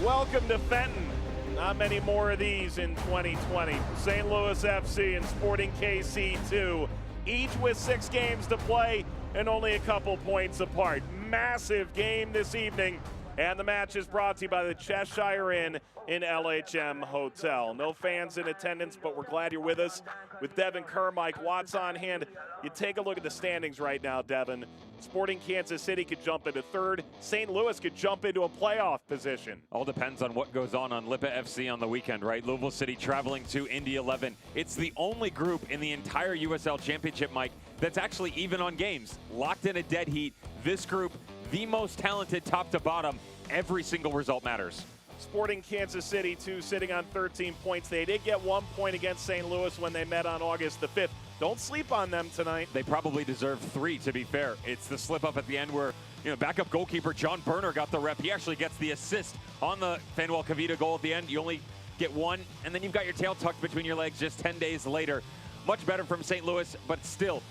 Welcome to Fenton. Not many more of these in 2020. St. Louis FC and Sporting KC 2, each with 6 games to play and only a couple points apart. Massive game this evening, and the match is brought to you by the Cheshire Inn in LHM Hotel. No fans in attendance, but we're glad you're with us. With Devin Kerr, Mike Watts on hand. You take a look at the standings right now, Devin. Sporting Kansas City could jump into 3rd. St. Louis could jump into a playoff position. All depends on what goes on Lipa FC on the weekend, right? Louisville City traveling to Indy 11. It's the only group in the entire USL Championship, Mike, that's actually even on games. Locked in a dead heat. This group, the most talented top to bottom. Every single result matters. Sporting Kansas City, too, sitting on 13 points. They did get 1 point against St. Louis when they met on August the 5th. Don't sleep on them tonight. They probably deserve 3, to be fair. It's the slip up at the end where, backup goalkeeper John Berner got the rep. He actually gets the assist on the Fanuel Cavita goal at the end. You only get 1, and then you've got your tail tucked between your legs just 10 days later. Much better from St. Louis, but still,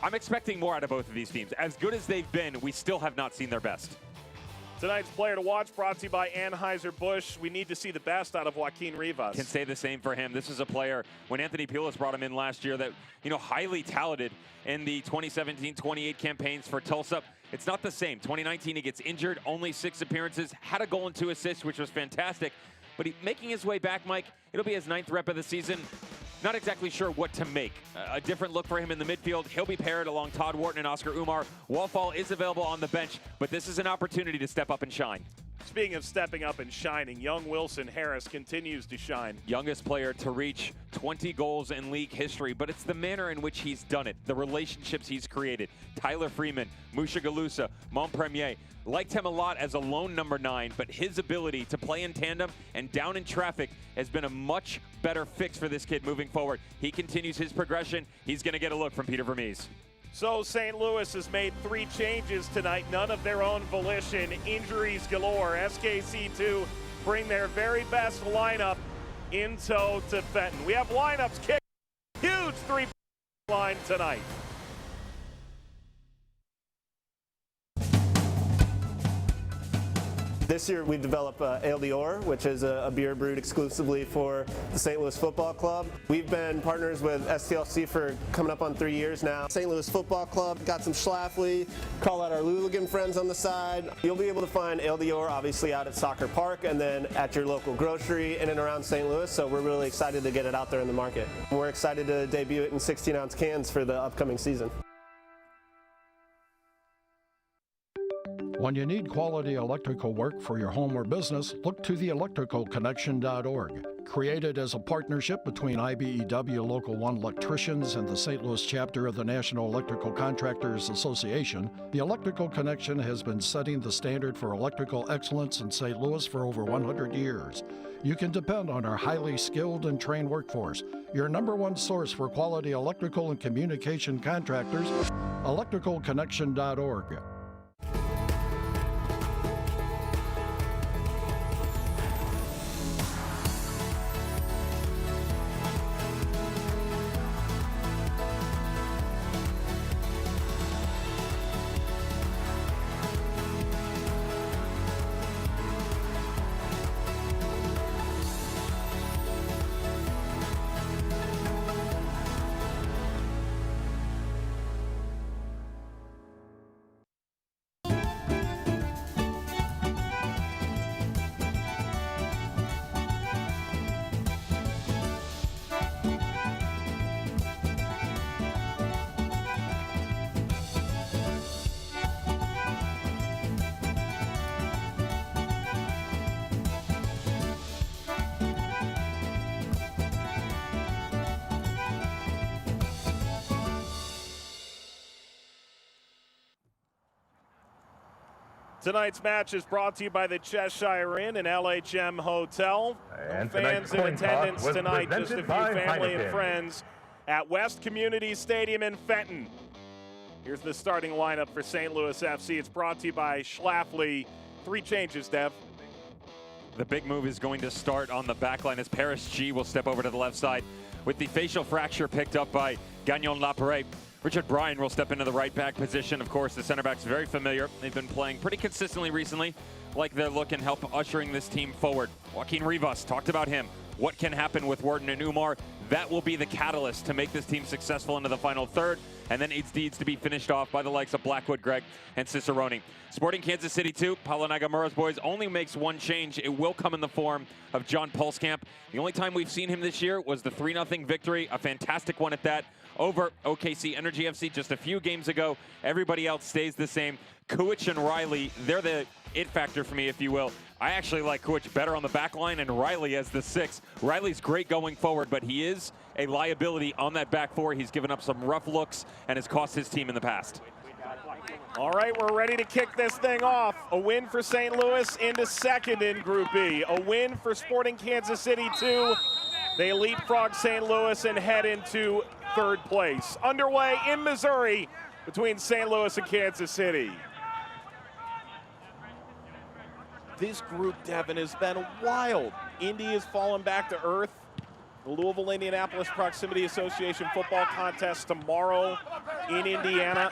I'm expecting more out of both of these teams. As good as they've been, we still have not seen their best. Tonight's player to watch brought to you by Anheuser-Busch. We need to see the best out of Joaquin Rivas. Can say the same for him. This is a player, when Anthony Pulis brought him in last year, that, highly touted in the 2017-28 campaigns for Tulsa. It's not the same. 2019, he gets injured, only 6 appearances, had a goal and 2 assists, which was fantastic. But making his way back, Mike, it'll be his 9th rep of the season. Not exactly sure what to make. A different look for him in the midfield. He'll be paired along Todd Wharton and Oscar Umar. Wallfall is available on the bench, but this is an opportunity to step up and shine. Speaking of stepping up and shining, young Wilson Harris continues to shine. Youngest player to reach 20 goals in league history, but it's the manner in which he's done it, the relationships he's created. Tyler Freeman, Musha Galusa, Montpremier. Liked him a lot as a lone number 9, but his ability to play in tandem and down in traffic has been a much better fix for this kid moving forward. He continues his progression. He's going to get a look from Peter Vermees. So St. Louis has made 3 changes tonight, none of their own volition. Injuries galore. SKC2 bring their very best lineup in tow to Fenton. We have lineups kicked. Huge 3 line tonight. This year we developed Ale d'Or, which is a beer brewed exclusively for the St. Louis Football Club. We've been partners with STLC for coming up on 3 years now. St. Louis Football Club got some Schlafly, call out our Luligan friends on the side. You'll be able to find Ale d'Or obviously out at Soccer Park and then at your local grocery in and around St. Louis, so we're really excited to get it out there in the market. We're excited to debut it in 16-ounce cans for the upcoming season. When you need quality electrical work for your home or business, look to theelectricalconnection.org. Created as a partnership between IBEW Local 1 electricians and the St. Louis chapter of the National Electrical Contractors Association, the Electrical Connection has been setting the standard for electrical excellence in St. Louis for over 100 years. You can depend on our highly skilled and trained workforce, your #1 source for quality electrical and communication contractors, electricalconnection.org. Tonight's match is brought to you by the Cheshire Inn and LHM Hotel. And fans in attendance tonight, just a few family and friends at West Community Stadium in Fenton. Here's the starting lineup for St. Louis FC. It's brought to you by Schlafly. 3 changes, Dev. The big move is going to start on the back line as Paris G will step over to the left side with the facial fracture picked up by Gagnon Laparé. Richard Bryan will step into the right back position. Of course, the center back's very familiar. They've been playing pretty consistently recently, like their look and help ushering this team forward. Joaquin Rivas, talked about him. What can happen with Wharton and Umar? That will be the catalyst to make this team successful into the final third. And then it needs to be finished off by the likes of Blackwood, Gregg, and Cicerone. Sporting Kansas City 2, Paulo Nagamura's boys only makes one change. It will come in the form of John Pulskamp. The only time we've seen him this year was the 3-0 victory, a fantastic one at that, over OKC Energy FC just a few games ago. Everybody else stays the same. Kuich and Riley, they're the it factor for me, if you will. I actually like Kuich better on the back line and Riley as the 6. Riley's great going forward, but he is a liability on that back four. He's given up some rough looks and has cost his team in the past. All right, we're ready to kick this thing off. A win for St. Louis into second in Group B. A win for Sporting Kansas City 2. They leapfrog St. Louis and head into third place. Underway in Missouri between St. Louis and Kansas City. This group, Devin, has been wild. Indy has fallen back to earth. The Louisville-Indianapolis Proximity Association football contest tomorrow in Indiana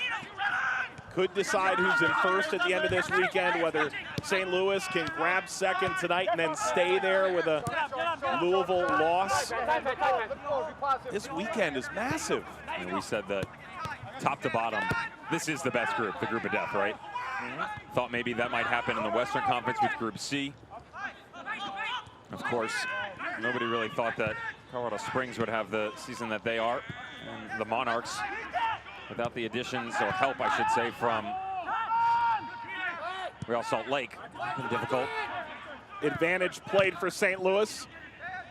could decide who's in first at the end of this weekend, whether St. Louis can grab second tonight and then stay there with a Louisville loss. This weekend is massive. And we said that top to bottom, this is the best group, the group of death, right? Thought maybe that might happen in the Western Conference with Group C. Of course, nobody really thought that Colorado Springs would have the season that they are. And the Monarchs, without the additions, or help, I should say, from Real Salt Lake, been difficult. Advantage played for St. Louis.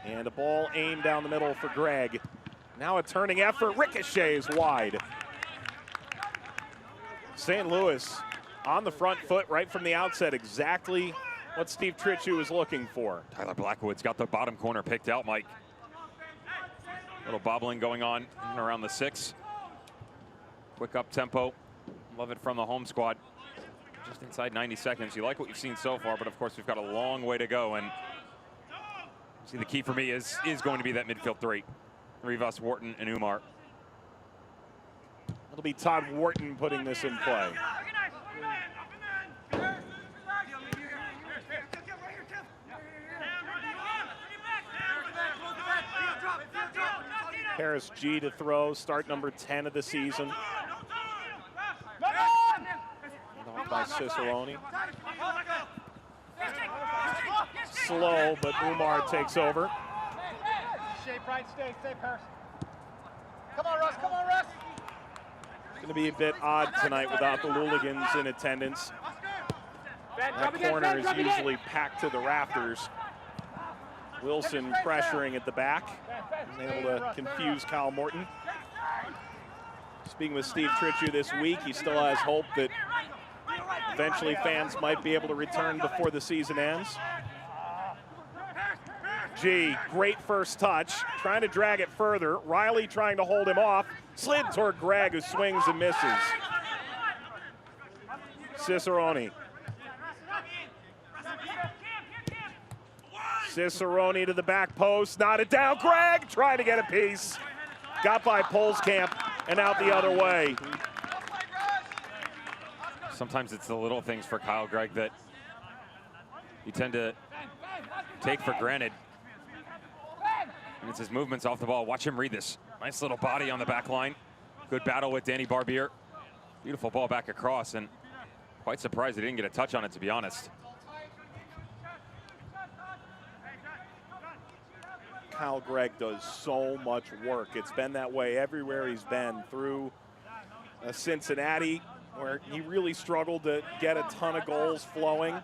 And a ball aimed down the middle for Gregg. Now a turning effort, ricochets wide. St. Louis on the front foot right from the outset, exactly what Steve Tritchu was looking for. Tyler Blackwood's got the bottom corner picked out, Mike. Little bobbling going on in and around the 6. Quick up tempo. Love it from the home squad. Just inside 90 seconds. You like what you've seen so far, but of course we've got a long way to go. And see, the key for me is going to be that midfield 3. Rivas, Wharton, and Umar. It'll be Todd Wharton putting this in play. Harris G to throw, start number 10 of the season. Off by Cicerone. Slow, but Umar takes over. Shape right, stay Paris. Come on, Russ, come on, Russ. It's going to be a bit odd tonight without the Luligans in attendance. That corner is usually packed to the rafters. Wilson pressuring at the back, able to confuse Kyle Morton. Speaking with Steve Tritchu this week, he still has hope that eventually fans might be able to return before the season ends. G, great first touch, trying to drag it further. Riley trying to hold him off, slid toward Gregg, who swings and misses. Cicerone. Cicerone to the back post, knotted down. Gregg trying to get a piece. Got by Pulskamp and out the other way. Sometimes it's the little things for Kyle Gregg that you tend to take for granted. And it's his movements off the ball. Watch him read this. Nice little body on the back line. Good battle with Danny Barbier. Beautiful ball back across, and quite surprised he didn't get a touch on it, to be honest. Kyle Gregg does so much work. It's been that way everywhere he's been, through Cincinnati, where he really struggled to get a ton of goals flowing.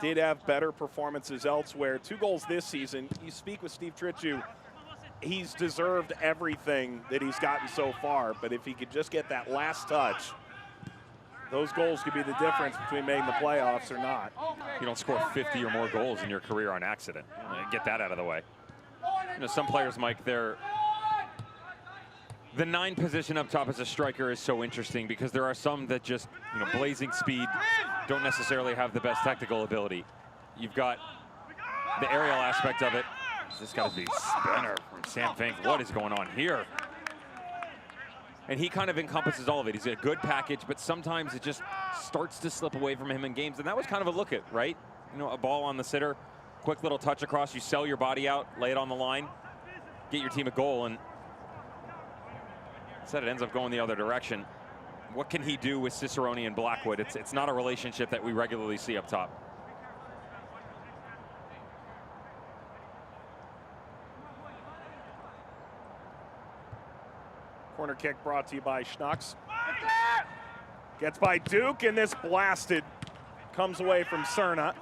Did have better performances elsewhere. 2 goals this season. You speak with Steve Tritchu, he's deserved everything that he's gotten so far, but if he could just get that last touch, those goals could be the difference between making the playoffs or not. You don't score 50 or more goals in your career on accident. Get that out of the way. You know, some players, Mike, the 9 position up top as a striker is so interesting because there are some that just, you know, blazing speed, don't necessarily have the best technical ability. You've got the aerial aspect of it. This got to be spinner from Sam Fink. What is going on here? And he kind of encompasses all of it. He's a good package, but sometimes it just starts to slip away from him in games. And that was kind of a look at, right? You know, a ball on the sitter, quick little touch across, you sell your body out, lay it on the line, get your team a goal, and instead it ends up going the other direction. What can he do with Cicerone and Blackwood? It's not a relationship that we regularly see up top. Corner kick brought to you by Schnucks. Gets by Duke, and this blasted comes away from Cerna.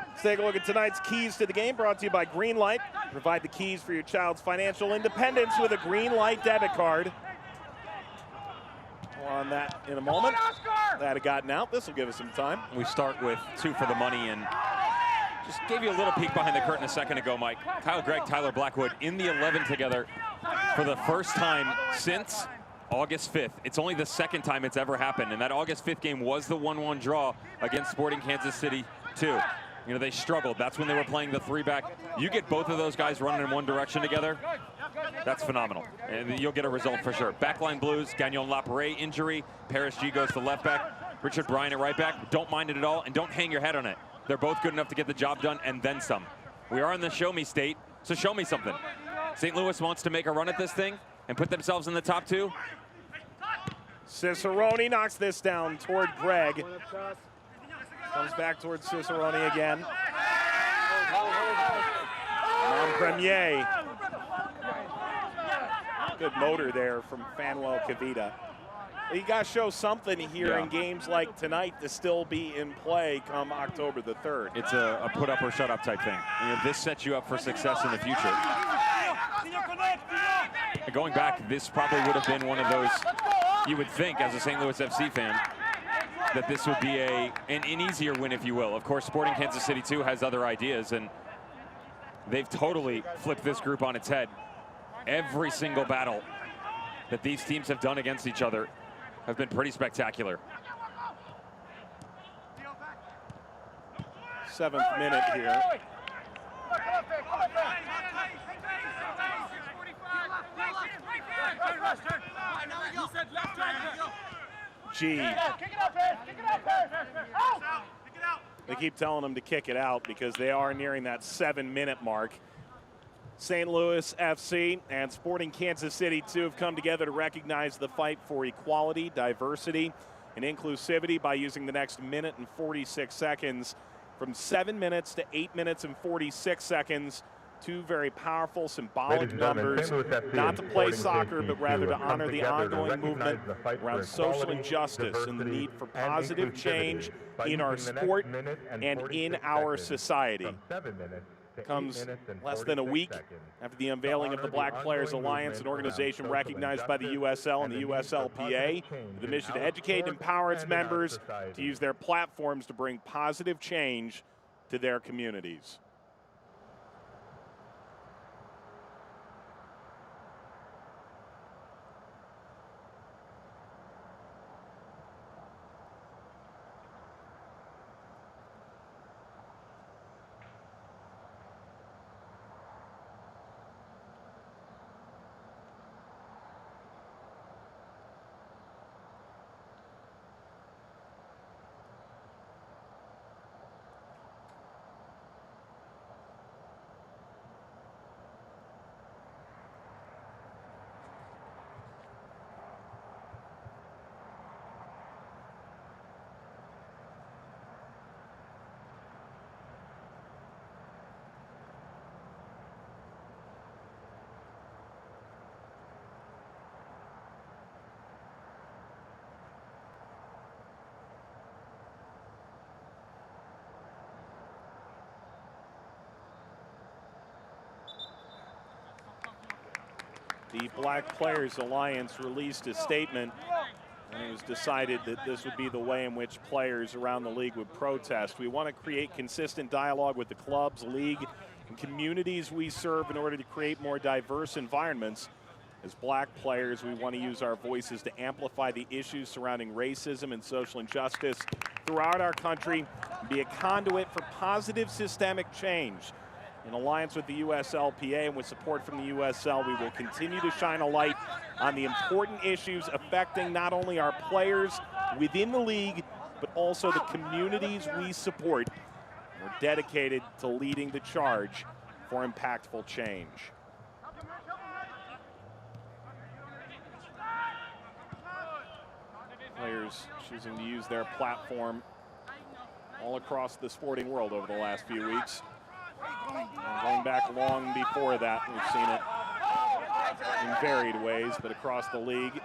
Let's take a look at tonight's keys to the game, brought to you by Greenlight. Provide the keys for your child's financial independence with a Greenlight debit card. More on that in a moment. That had gotten out. This will give us some time. We start with 2 for the money, and just gave you a little peek behind the curtain a second ago, Mike. Kyle Gregg, Tyler Blackwood in the 11 together for the first time since August 5th. It's only the second time it's ever happened, and that August 5th game was the 1-1 draw against Sporting Kansas City 2. You know, they struggled. That's when they were playing the 3-back. You get both of those guys running in one direction together, that's phenomenal. And you'll get a result for sure. Backline Blues, Gagnon Lapare injury. Paris G goes to left back. Richard Bryan at right back. Don't mind it at all, and don't hang your head on it. They're both good enough to get the job done and then some. We are in the show me state, so show me something. St. Louis wants to make a run at this thing and put themselves in the top 2. Cicerone knocks this down toward Gregg. Comes back towards Cicerone again. Premier. Good motor there from Fanuel Kavita. You got to show something here in games like tonight to still be in play come October the 3rd. It's a put up or shut up type thing. You know, this sets you up for success in the future. And going back, this probably would have been one of those, you would think as a St. Louis FC fan, that this would be an easier win, if you will. Of course, Sporting Kansas City 2 has other ideas, and they've totally flipped this group on its head. Every single battle that these teams have done against each other have been pretty spectacular. 7th minute here. G. They keep telling them to kick it out because they are nearing that 7-minute mark. St. Louis FC and Sporting Kansas City 2 have come together to recognize the fight for equality, diversity, and inclusivity by using the next minute and 46 seconds from 7 minutes to 8 minutes and 46 seconds. 2 very powerful, symbolic numbers, not to play soccer, but rather to honor the ongoing movement around social injustice and the need for positive change in our sport and in our society. Comes less than a week after the unveiling of the Black Players Alliance, an organization recognized by the USL and the USLPA with the mission to educate and empower its members to use their platforms to bring positive change to their communities. The Black Players Alliance released a statement, and it was decided that this would be the way in which players around the league would protest. We want to create consistent dialogue with the clubs, league, and communities we serve in order to create more diverse environments. As black players, we want to use our voices to amplify the issues surrounding racism and social injustice throughout our country and be a conduit for positive systemic change. In alliance with the USLPA and with support from the USL, we will continue to shine a light on the important issues affecting not only our players within the league, but also the communities we support. We're dedicated to leading the charge for impactful change. Players choosing to use their platform all across the sporting world over the last few weeks. And going back long before that, we've seen it in varied ways, but across the league,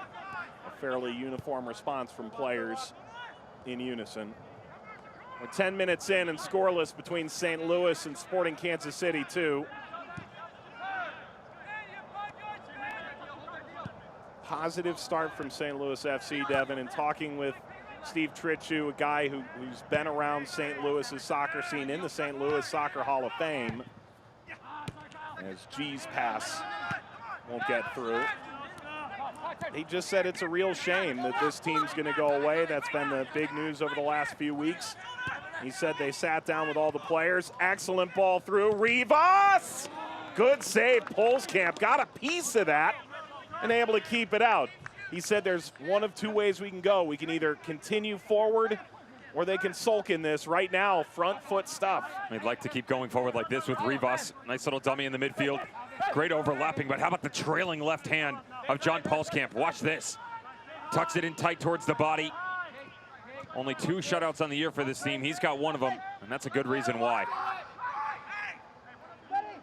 a fairly uniform response from players in unison. We're 10 minutes in and scoreless between St. Louis and Sporting Kansas City 2. Positive start from St. Louis FC, Devin, and talking with Steve Tritchu, a guy who's been around St. Louis's soccer scene in the St. Louis Soccer Hall of Fame. As G's pass won't get through. He just said it's a real shame that this team's going to go away. That's been the big news over the last few weeks. He said they sat down with all the players. Excellent ball through. Rivas! Good save. Polskamp got a piece of that and able to keep it out. He said there's one of two ways we can go. We can either continue forward or they can sulk in this. Right now, front foot stuff. They'd like to keep going forward like this with Rivas. Nice little dummy in the midfield. Great overlapping, but how about the trailing left hand of John Polskamp? Watch this. Tucks it in tight towards the body. Only 2 shutouts on the year for this team. He's got one of them, and that's a good reason why.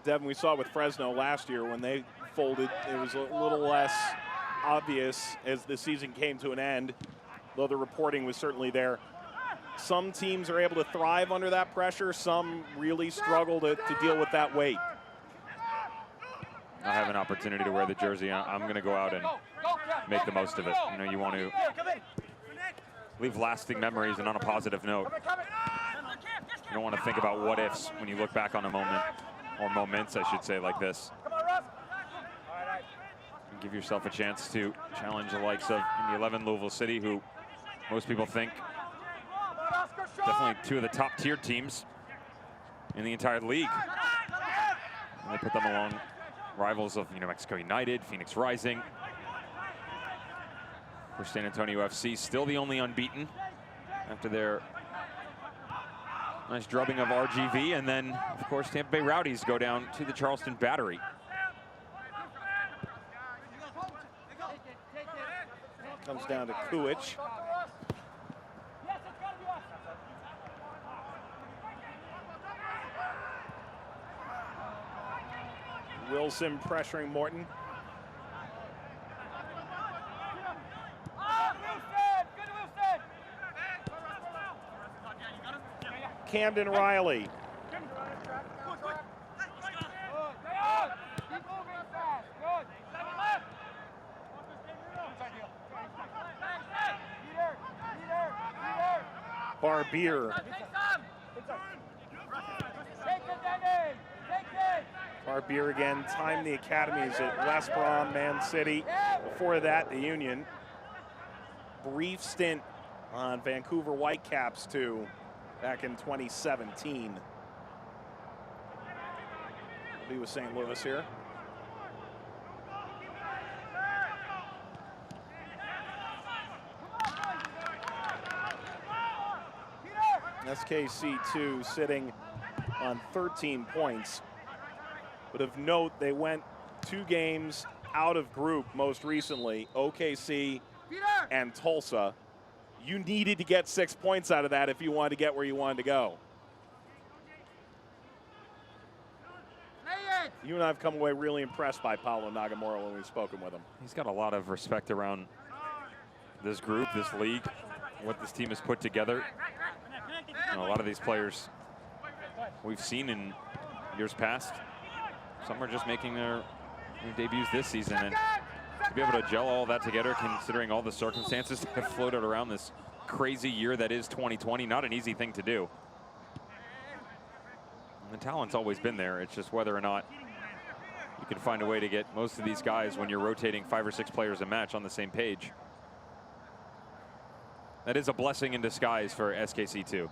Devin, we saw with Fresno last year when they folded, it was a little less obvious as the season came to an end, though the reporting was certainly there. Some teams are able to thrive under that pressure. Some really struggle to deal with that weight. I have an opportunity to wear the jersey. I'm going to go out and make the most of it. You know, you want to leave lasting memories and on a positive note. You don't want to think about what ifs when you look back on a moment, or moments, I should say, like this. And give yourself a chance to challenge the likes of in the 11 Louisville City, who most people think definitely 2 of the top tier teams in the entire league. And they put them along rivals of New Mexico United, Phoenix Rising. For San Antonio FC, still the only unbeaten after their nice drubbing of RGV. And then, of course, Tampa Bay Rowdies go down to the Charleston Battery. Comes down to Kuich. Wilson pressuring Morton. Camden Riley. Barbier. Barbier again, timed the academies at West Brom, Man City. Before that, the Union. Brief stint on Vancouver Whitecaps too, back in 2017. He'll be with St. Louis here. SKC2 sitting on 13 points. But of note, they went 2 games out of group most recently, OKC and Tulsa. You needed to get 6 points out of that if you wanted to get where you wanted to go. You and I have come away really impressed by Paulo Nagamura when we've spoken with him. He's got a lot of respect around this group, this league, what this team has put together. You know, a lot of these players we've seen in years past. Some are just making their debuts this season, and to be able to gel all that together, considering all the circumstances that have floated around this crazy year that is 2020, not an easy thing to do. The talent's always been there. It's just whether or not you can find a way to get most of these guys, when you're rotating 5 or 6 players a match, on the same page. That is a blessing in disguise for SKC2. You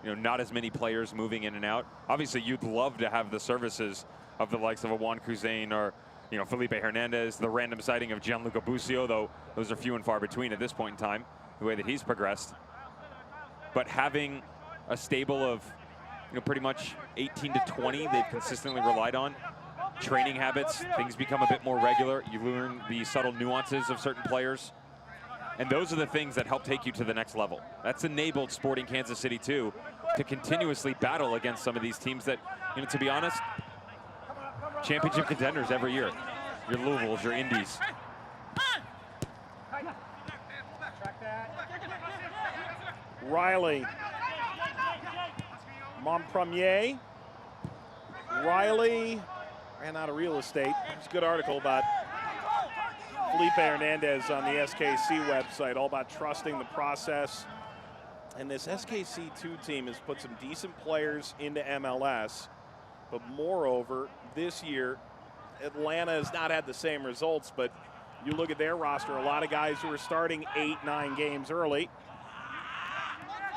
know, not as many players moving in and out. Obviously, you'd love to have the services of the likes of a Juan Cruzane or, you know, Felipe Hernandez, the random sighting of Gianluca Busio, though those are few and far between at this point in time, the way that he's progressed. But having a stable of, you know, pretty much 18 to 20 they've consistently relied on. Training habits, things become a bit more regular. You learn the subtle nuances of certain players. And those are the things that help take you to the next level. That's enabled Sporting Kansas City, too, to continuously battle against some of these teams that, you know, to be honest, championship contenders every year. Your Louisvilles, your Indies. Riley. Montpremier. Riley ran out of real estate. There's a good article about Felipe Hernandez on the SKC website, all about trusting the process. And this SKC2 team has put some decent players into MLS. But moreover, this year, Atlanta has not had the same results, but you look at their roster, a lot of guys who are starting 8, 9 games early.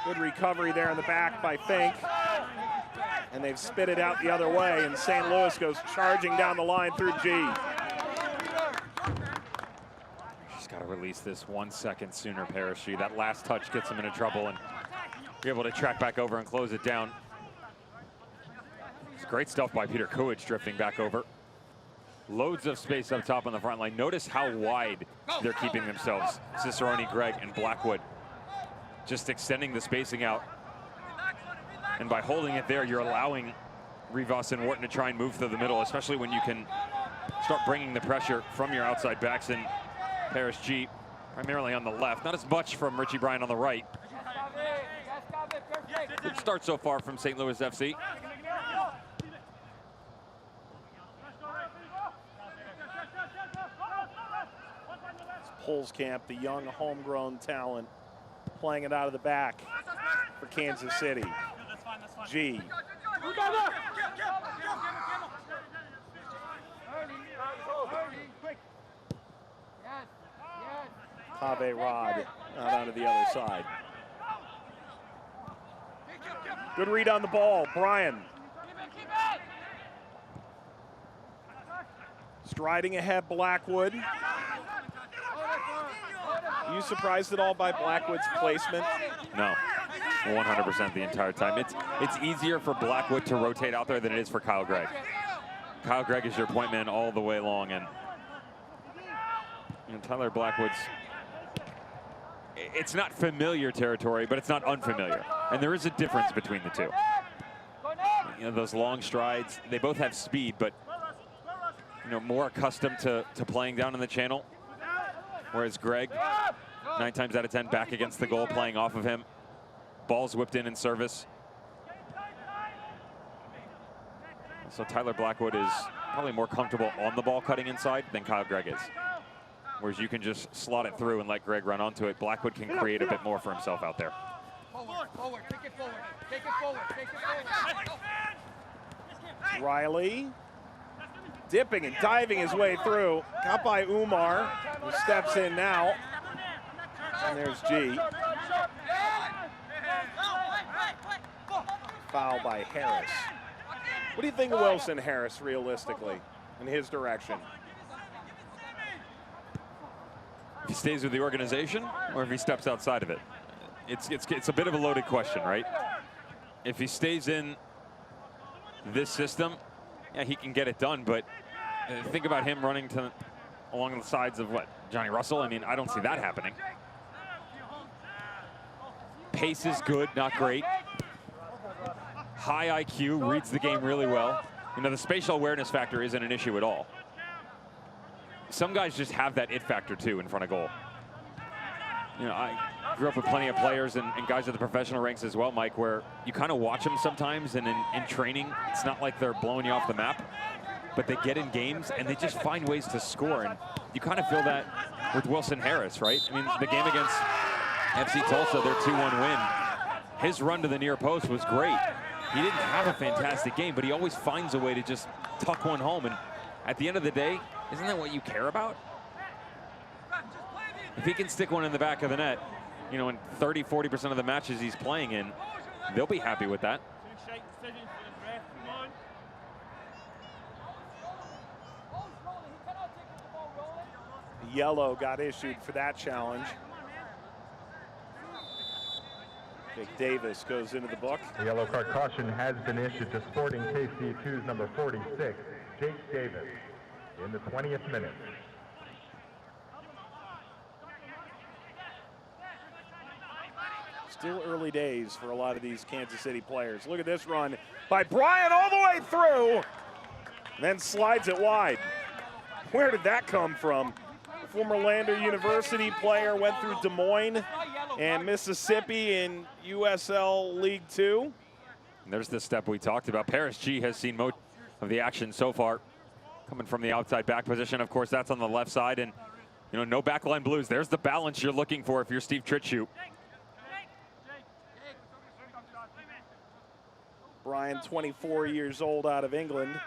Good recovery there in the back by Fink. And they've spit it out the other way, and St. Louis goes charging down the line through G. Just got to release this 1 second sooner, Parrish. That last touch gets him into trouble, and you're able to track back over and close it down. It's great stuff by Peter Kulich drifting back over. Loads of space up top on the front line. Notice how wide they're keeping themselves. Cicerone, Gregg, and Blackwood just extending the spacing out. And by holding it there, you're allowing Rivas and Wharton to try and move through the middle, especially when you can start bringing the pressure from your outside backs. And Parrish G primarily on the left. Not as much from Richie Bryant on the right. Good start so far from St. Louis FC. Polskamp, the young homegrown talent, playing it out of the back for Kansas City. G. Pave Rod out onto the other side. Good read on the ball, Brian. Striding ahead, Blackwood. Are you surprised at all by Blackwood's placement? No, 100% the entire time. It's easier for Blackwood to rotate out there than it is for Kyle Gregg. Kyle Gregg is your point man all the way long, and Tyler Blackwood's, it's not familiar territory, but it's not unfamiliar. And there is a difference between the two. You know, those long strides, they both have speed, but more accustomed to playing down in the channel. Whereas Gregg, 9 times out of 10, back against the goal, playing off of him. Ball's whipped in service. So Tyler Blackwood is probably more comfortable on the ball cutting inside than Kyle Gregg is. Whereas you can just slot it through and let Gregg run onto it. Blackwood can create a bit more for himself out there. Forward, take it forward, take it forward, take it forward. Riley dipping and diving his way through. Got by Umar, who steps in now. And there's G. Foul by Harris. What do you think of Wilson Harris, realistically, in his direction? If he stays with the organization or if he steps outside of it? It's a bit of a loaded question, right? If he stays in this system, yeah, he can get it done, but think about him running along the sides of what, Johnny Russell? I mean, I don't see that happening. Pace is good, not great. High IQ, reads the game really well. The spatial awareness factor isn't an issue at all. Some guys just have that it factor too in front of goal. I grew up with plenty of players and guys at the professional ranks as well, Mike, where you kind of watch them sometimes, and in training, it's not like they're blowing you off the map, but they get in games and they just find ways to score. And you kind of feel that with Wilson Harris, right? I mean, the game against FC Tulsa, their 2-1 win, his run to the near post was great. he didn't have a fantastic game, but he always finds a way to just tuck one home. And at the end of the day, isn't that what you care about? If he can stick one in the back of the net, you know, in 30–40% of the matches he's playing in, they'll be happy with that. Yellow got issued for that challenge. Jake Davis goes into the book. The yellow card caution has been issued to Sporting KC2's number 46, Jake Davis, in the 20th minute. Still early days for a lot of these Kansas City players. Look at this run by Bryant all the way through, and then slides it wide. Where did that come from? A former Lander University player, went through Des Moines and Mississippi in USL League 2. And there's the step we talked about. Paris G has seen most of the action so far. Coming from the outside back position, of course, that's on the left side. And, you know, no backline blues. There's the balance you're looking for if you're Steve Tritschut. Brian, 24 years old, out of England.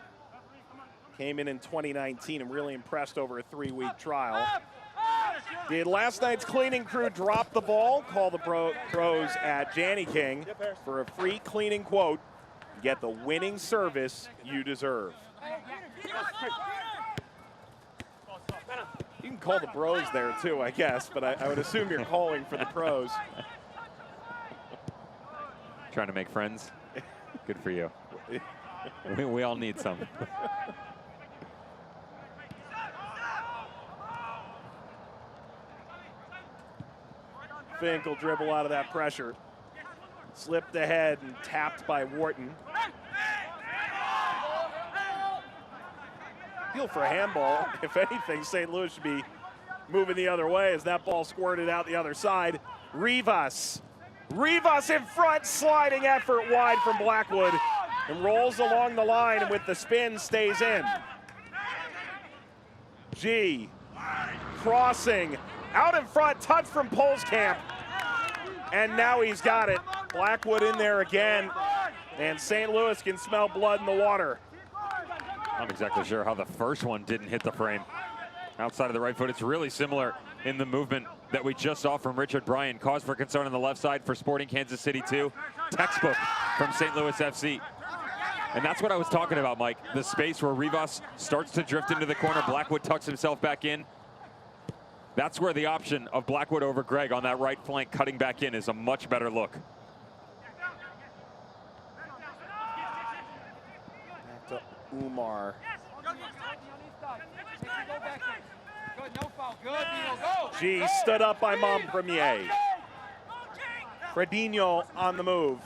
Came in 2019 and really impressed over a 3-week trial. Did last night's cleaning crew drop the ball? Call the pros at Janny King for a free cleaning quote. Get the winning service you deserve. You can call the bros there too, I guess, but I would assume you're calling for the pros. Trying to make friends? Good for you. We all need some. Fink will dribble out of that pressure. Slipped ahead and tapped by Wharton. Feel for a handball. If anything, St. Louis should be moving the other way as that ball squirted out the other side. Rivas in front, sliding effort wide from Blackwood, and rolls along the line, and with the spin stays in. G crossing out in front, touch from Polskamp, and now he's got it. Blackwood in there again, and St. Louis can smell blood in the water. I'm exactly sure how the first one didn't hit the frame. Outside of the right foot, it's really similar in the movement that we just saw from Richard Bryan. Cause for concern on the left side for Sporting Kansas City 2. Textbook from St. Louis FC. And that's what I was talking about, Mike. The space where Rivas starts to drift into the corner. Blackwood tucks himself back in. That's where the option of Blackwood over Gregg on that right flank cutting back in is a much better look. Back to Umar. G stood up by Montpremier. Fredinho on the move.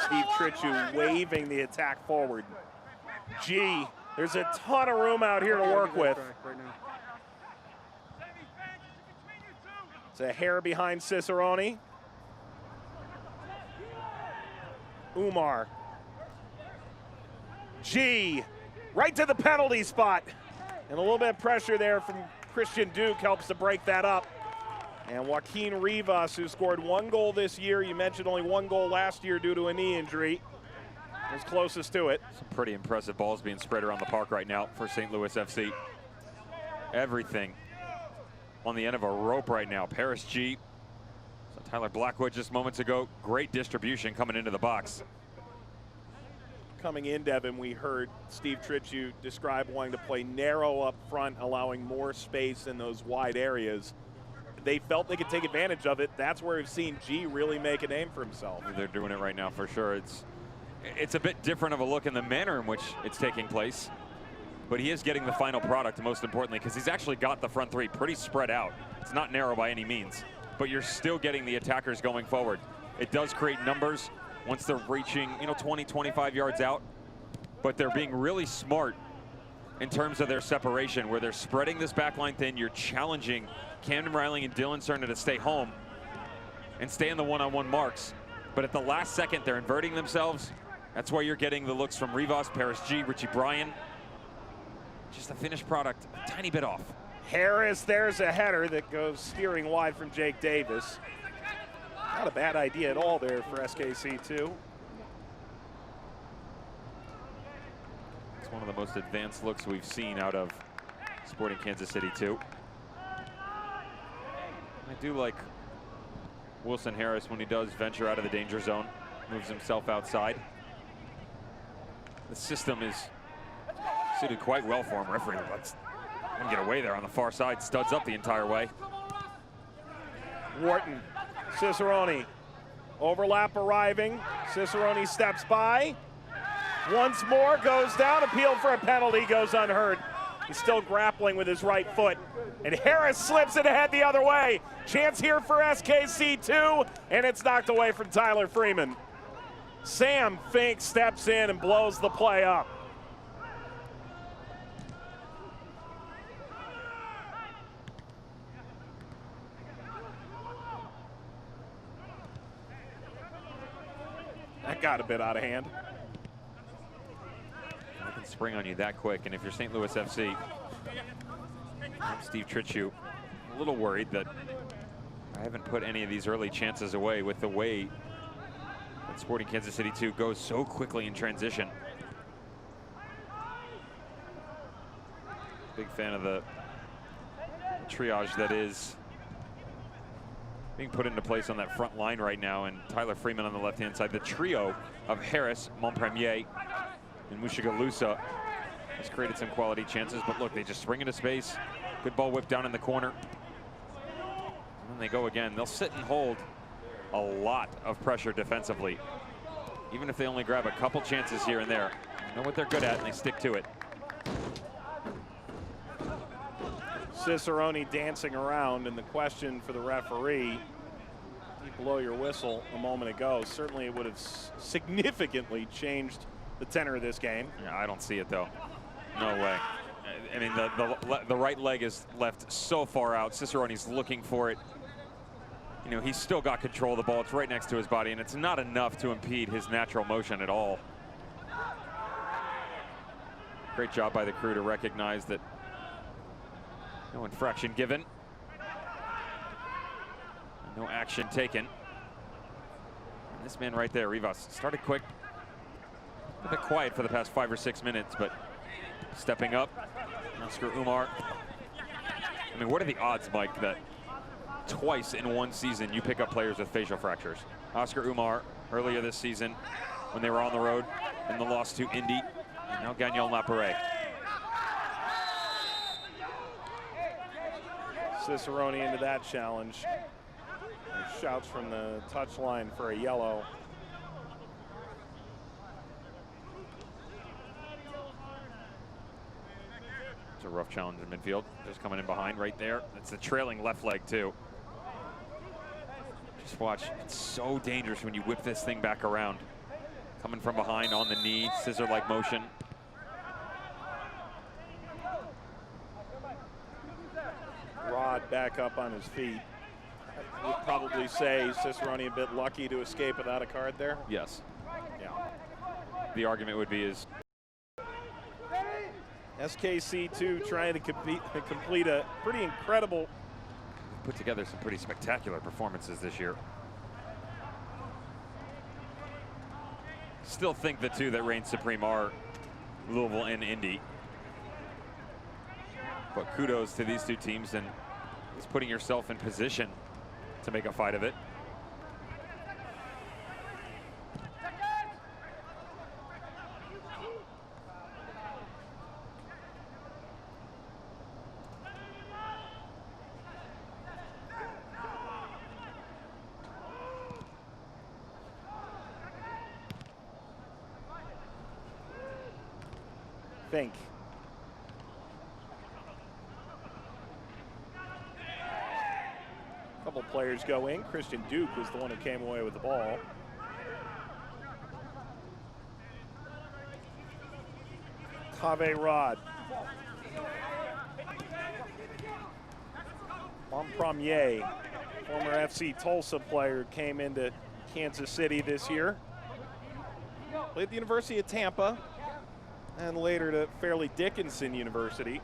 Steve Tritschut waving the attack forward. G, there's a ton of room out here to work with. It's a hair behind Cicerone. Umar. G, right to the penalty spot. And a little bit of pressure there from Christian Duke helps to break that up. And Joaquin Rivas, who scored 1 goal this year, you mentioned only 1 goal last year due to a knee injury, was closest to it. Some pretty impressive balls being spread around the park right now for St. Louis FC. Everything on the end of a rope right now. Paris G. So Tyler Blackwood just moments ago. Great distribution coming into the box. Coming in, Devin, we heard Steve Tritschut describe wanting to play narrow up front, allowing more space in those wide areas. They felt they could take advantage of it. That's where we've seen G really make a name for himself. They're doing it right now for sure. It's a bit different of a look in the manner in which it's taking place, but he is getting the final product, most importantly, because he's actually got the front three pretty spread out. It's not narrow by any means, but you're still getting the attackers going forward. It does create numbers once they're reaching, 20, 25 yards out, but they're being really smart in terms of their separation, where they're spreading this back line thin. You're challenging Camden Riley and Dylan Cerna to stay home and stay in the one-on-one marks. But at the last second, they're inverting themselves. That's why you're getting the looks from Rivas, Paris G, Richie Bryan. Just a finished product, a tiny bit off. Harris, there's a header that goes steering wide from Jake Davis. Not a bad idea at all there for SKC2. It's one of the most advanced looks we've seen out of Sporting Kansas City 2. I do like Wilson Harris when he does venture out of the danger zone, moves himself outside. The system is suited quite well for him. Referee lets him get away there on the far side, studs up the entire way. Wharton, Cicerone, overlap arriving. Cicerone steps by. Once more, goes down, appeal for a penalty, goes unheard. He's still grappling with his right foot. And Harris slips it ahead the other way. Chance here for SKC2, and it's knocked away from Tyler Freeman. Sam Fink steps in and blows the play up. That got a bit out of hand. They can spring on you that quick, and if you're St. Louis FC, I'm Steve Tritchu, a little worried that I haven't put any of these early chances away with the way that Sporting Kansas City 2 goes so quickly in transition. Big fan of the triage that is being put into place on that front line right now, and Tyler Freeman on the left-hand side. The trio of Harris, Montpremier, and Mushagalusa has created some quality chances, but look, they just spring into space. Good ball whipped down in the corner. And then they go again. They'll sit and hold a lot of pressure defensively. Even if they only grab a couple chances here and there. They know what they're good at, and they stick to it. Cicerone dancing around, and the question for the referee, you blow your whistle a moment ago, certainly it would have significantly changed the tenor of this game. Yeah, I don't see it though. No way. I mean, the right leg is left so far out. Cicerone's looking for it. You know, he's still got control of the ball. It's right next to his body, and it's not enough to impede his natural motion at all. Great job by the crew to recognize that no infraction given. No action taken. And this man right there, Rivas, started quick. A bit quiet for the past 5 or 6 minutes, but stepping up. Oscar Umar. I mean, what are the odds, Mike, that twice in one season you pick up players with facial fractures? Oscar Umar earlier this season when they were on the road in the loss to Indy. And now Gagnon Lapare. Cicerone into that challenge. And shouts from the touchline for a yellow. It's a rough challenge in midfield. Just coming in behind right there. That's the trailing left leg too. Just watch, it's so dangerous when you whip this thing back around. Coming from behind on the knee, scissor-like motion. Rod back up on his feet. I would probably say Cicerone a bit lucky to escape without a card there. Yes. Yeah. The argument would be is SKC2 trying to complete a pretty incredible. put together some pretty spectacular performances this year. Still think the two that reign supreme are Louisville and Indy. But kudos to these two teams, and it's putting yourself in position to make a fight of it. Fink. A couple players go in. Christian Duke was the one who came away with the ball. Cave Rod. Montpremier, former FC Tulsa player, came into Kansas City this year. Played at the University of Tampa and later to Fairleigh Dickinson University.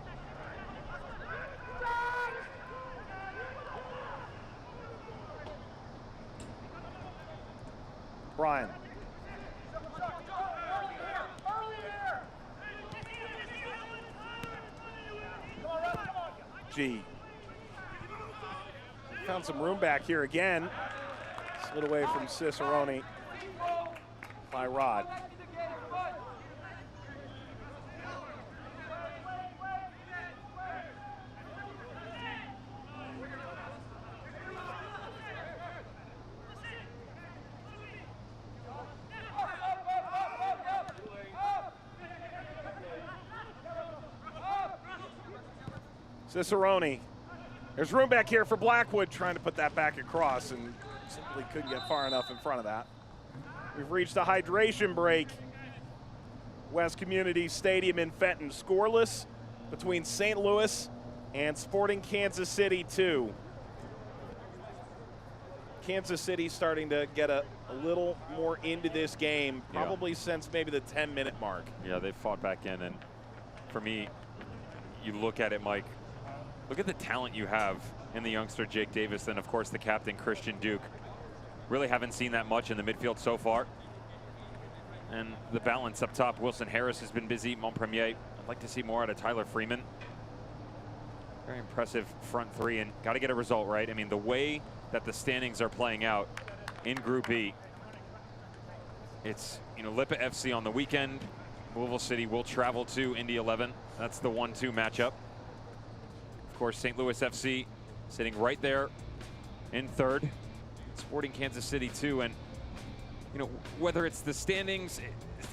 Brian. G. Found some room back here again. Slid away from Cicerone by Rod. Cicerone. There's room back here for Blackwood, trying to put that back across and simply couldn't get far enough in front of that. We've reached a hydration break. West Community Stadium in Fenton, scoreless between St. Louis and Sporting Kansas City 2. Kansas City starting to get a little more into this game, probably since maybe the 10-minute mark. Yeah, they fought back in, and for me, you look at it, Mike, look at the talent you have in the youngster Jake Davis, then of course the captain Christian Duke. Really haven't seen that much in the midfield so far. And the balance up top, Wilson Harris has been busy, Montpremier. I'd like to see more out of Tyler Freeman. Very impressive front three, and got to get a result, right? I mean, the way that the standings are playing out in Group E, it's, you know, Lipa FC on the weekend. Louisville City will travel to Indy 11. That's the 1-2 matchup. Of course, St. Louis FC sitting right there in third. Sporting Kansas City 2, and you know, whether it's the standings,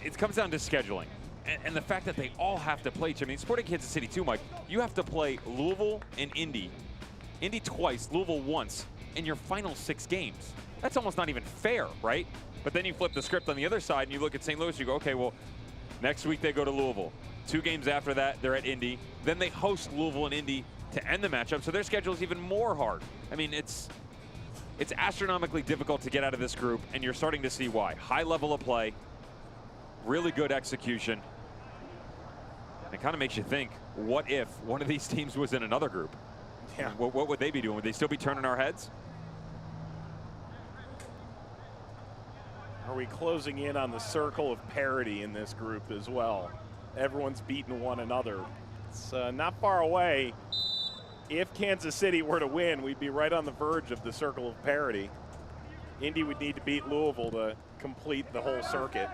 it comes down to scheduling and the fact that they all have to play each other. I mean, Sporting Kansas City 2, Mike, you have to play Louisville and Indy twice, Louisville once in your final 6 games. That's almost not even fair, right? But then you flip the script on the other side and you look at St. Louis, you go, okay, well, next week they go to Louisville. 2 games after that, they're at Indy. Then they host Louisville and Indy to end the matchup, so their schedule is even more hard. I mean, it's astronomically difficult to get out of this group, and you're starting to see why. High level of play, really good execution. It kind of makes you think, what if one of these teams was in another group? Yeah. What would they be doing? Would they still be turning our heads? Are we closing in on the circle of parity in this group as well? Everyone's beating one another. It's not far away. If Kansas City were to win, we'd be right on the verge of the circle of parity. Indy would need to beat Louisville to complete the whole circuit.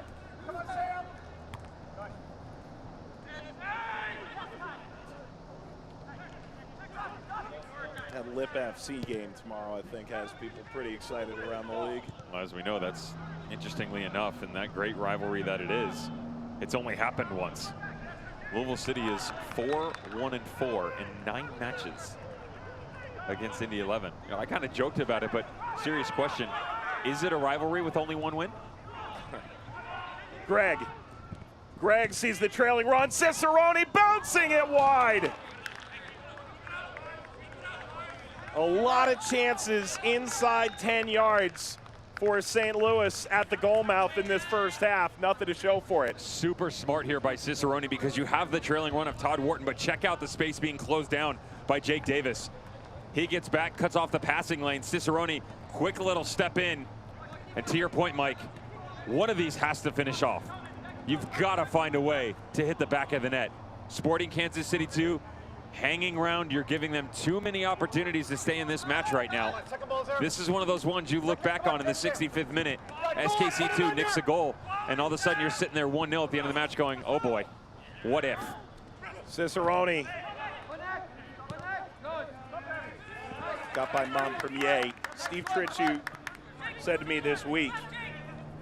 That Lip FC game tomorrow, I think, has people pretty excited around the league. Well, as we know, that's interestingly enough, in that great rivalry that it is, it's only happened once. Louisville City is 4-1-4 in 9 matches against Indy 11. You know, I kind of joked about it, but serious question, is it a rivalry with only 1 win? Greg sees the trailing run. Cicerone bouncing it wide. A lot of chances inside 10 yards for St. Louis at the goal mouth in this first half. Nothing to show for it. Super smart here by Cicerone, because you have the trailing run of Todd Wharton, but check out the space being closed down by Jake Davis. He gets back, cuts off the passing lane. Cicerone, quick little step in. And to your point, Mike, one of these has to finish off. You've got to find a way to hit the back of the net. Sporting Kansas City 2, hanging around. You're giving them too many opportunities to stay in this match right now. This is one of those ones you look back on in the 65th minute. SKC 2 nicks a goal, and all of a sudden you're sitting there 1-0 at the end of the match going, oh boy, what if? Cicerone got by Montpremier. Steve Tritchu said to me this week,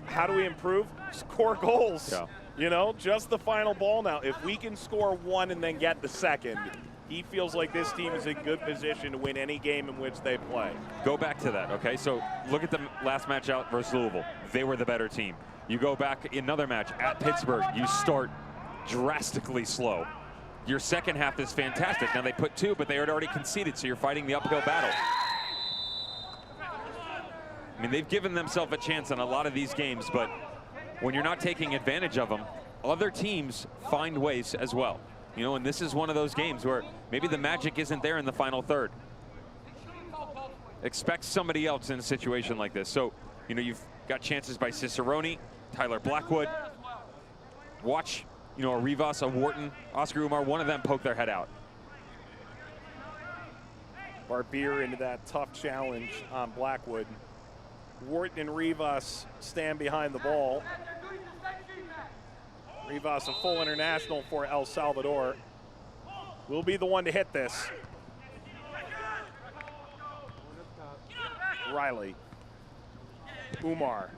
how do we improve? Score goals. Yeah. You know, just the final ball now. If we can score 1 and then get the second, he feels like this team is in good position to win any game in which they play. Go back to that, okay? So look at the last match out versus Louisville. They were the better team. You go back another match at Pittsburgh, you start drastically slow. Your second half is fantastic. Now they put 2, but they had already conceded, so you're fighting the uphill battle. I mean, they've given themselves a chance in a lot of these games, but when you're not taking advantage of them, other teams find ways as well. You know, and this is one of those games where maybe the magic isn't there in the final third. Expect somebody else in a situation like this. So, you know, you've got chances by Cicerone, Tyler Blackwood. Watch, a Rivas, a Wharton, Oscar Umar, one of them poke their head out. Barbier into that tough challenge on Blackwood. Wharton and Rivas stand behind the ball. Rivas, a full international for El Salvador, will be the one to hit this. Riley. Umar.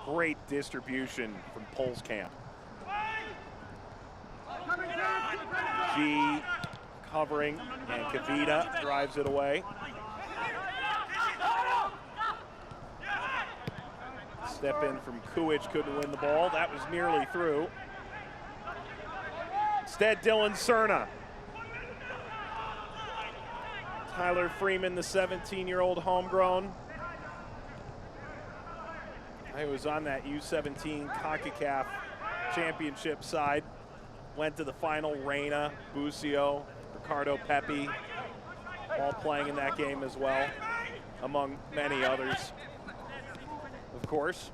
Great distribution from Polskamp. G covering, and Kavita drives it away. Step in from Kuich, couldn't win the ball. That was nearly through. Instead, Dylan Cerna. Tyler Freeman, the 17-year-old homegrown. He was on that U17 CONCACAF championship side. Went to the final. Reyna, Bucio, Ricardo Pepi, all playing in that game as well, among many others, of course.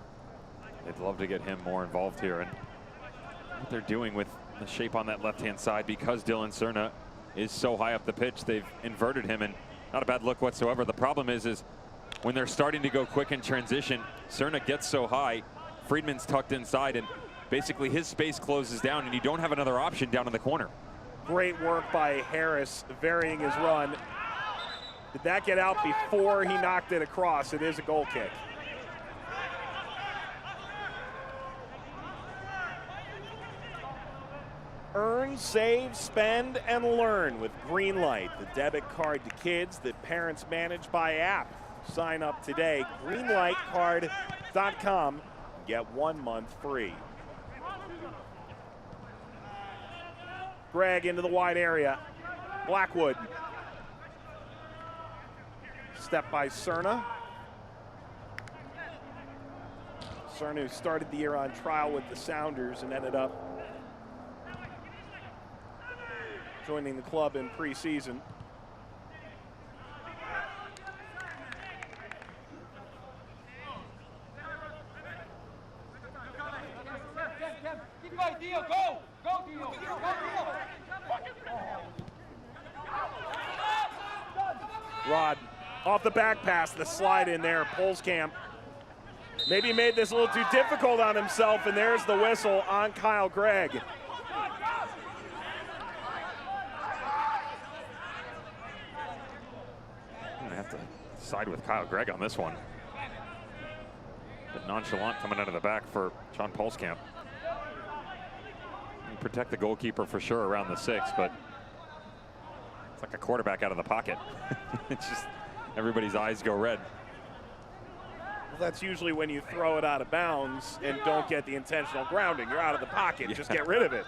They'd love to get him more involved here, and what they're doing with the shape on that left-hand side, because Dylan Cerna is so high up the pitch, they've inverted him, and not a bad look whatsoever. The problem is when they're starting to go quick in transition, Cerna gets so high, Friedman's tucked inside, and basically his space closes down, and you don't have another option down in the corner. Great work by Harris, varying his run. Did that get out before he knocked it across? It is a goal kick. Earn, save, spend, and learn with Greenlight, the debit card to kids that parents manage by app. Sign up today, greenlightcard.com. Get 1 month free. Gregg into the wide area. Blackwood. Step by Cerna. Cerna, who started the year on trial with the Sounders and ended up joining the club in preseason. Rod off the back pass, the slide in there. Polskamp maybe made this a little too difficult on himself, and there's the whistle on Kyle Gregg. I'm gonna have to side with Kyle Gregg on this one. But nonchalant coming out of the back for John Polskamp. You protect the goalkeeper for sure around the 6, but it's like a quarterback out of the pocket. It's just everybody's eyes go red. Well, that's usually when you throw it out of bounds and don't get the intentional grounding. You're out of the pocket, just get rid of it.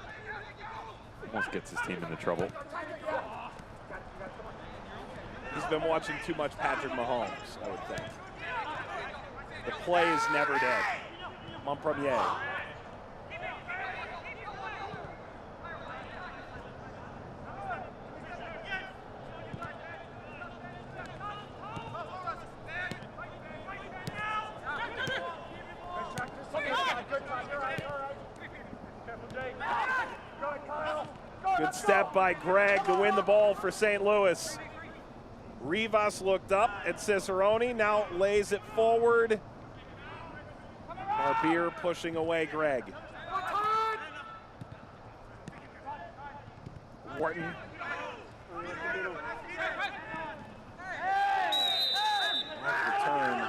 Almost gets his team into trouble. He's been watching too much Patrick Mahomes, I would think. The play is never dead. Mon premier. Good step by Gregg to win the ball for St. Louis. Rivas looked up at Cicerone, now lays it forward. Barbier pushing away Gregg. Wharton. Off the turn.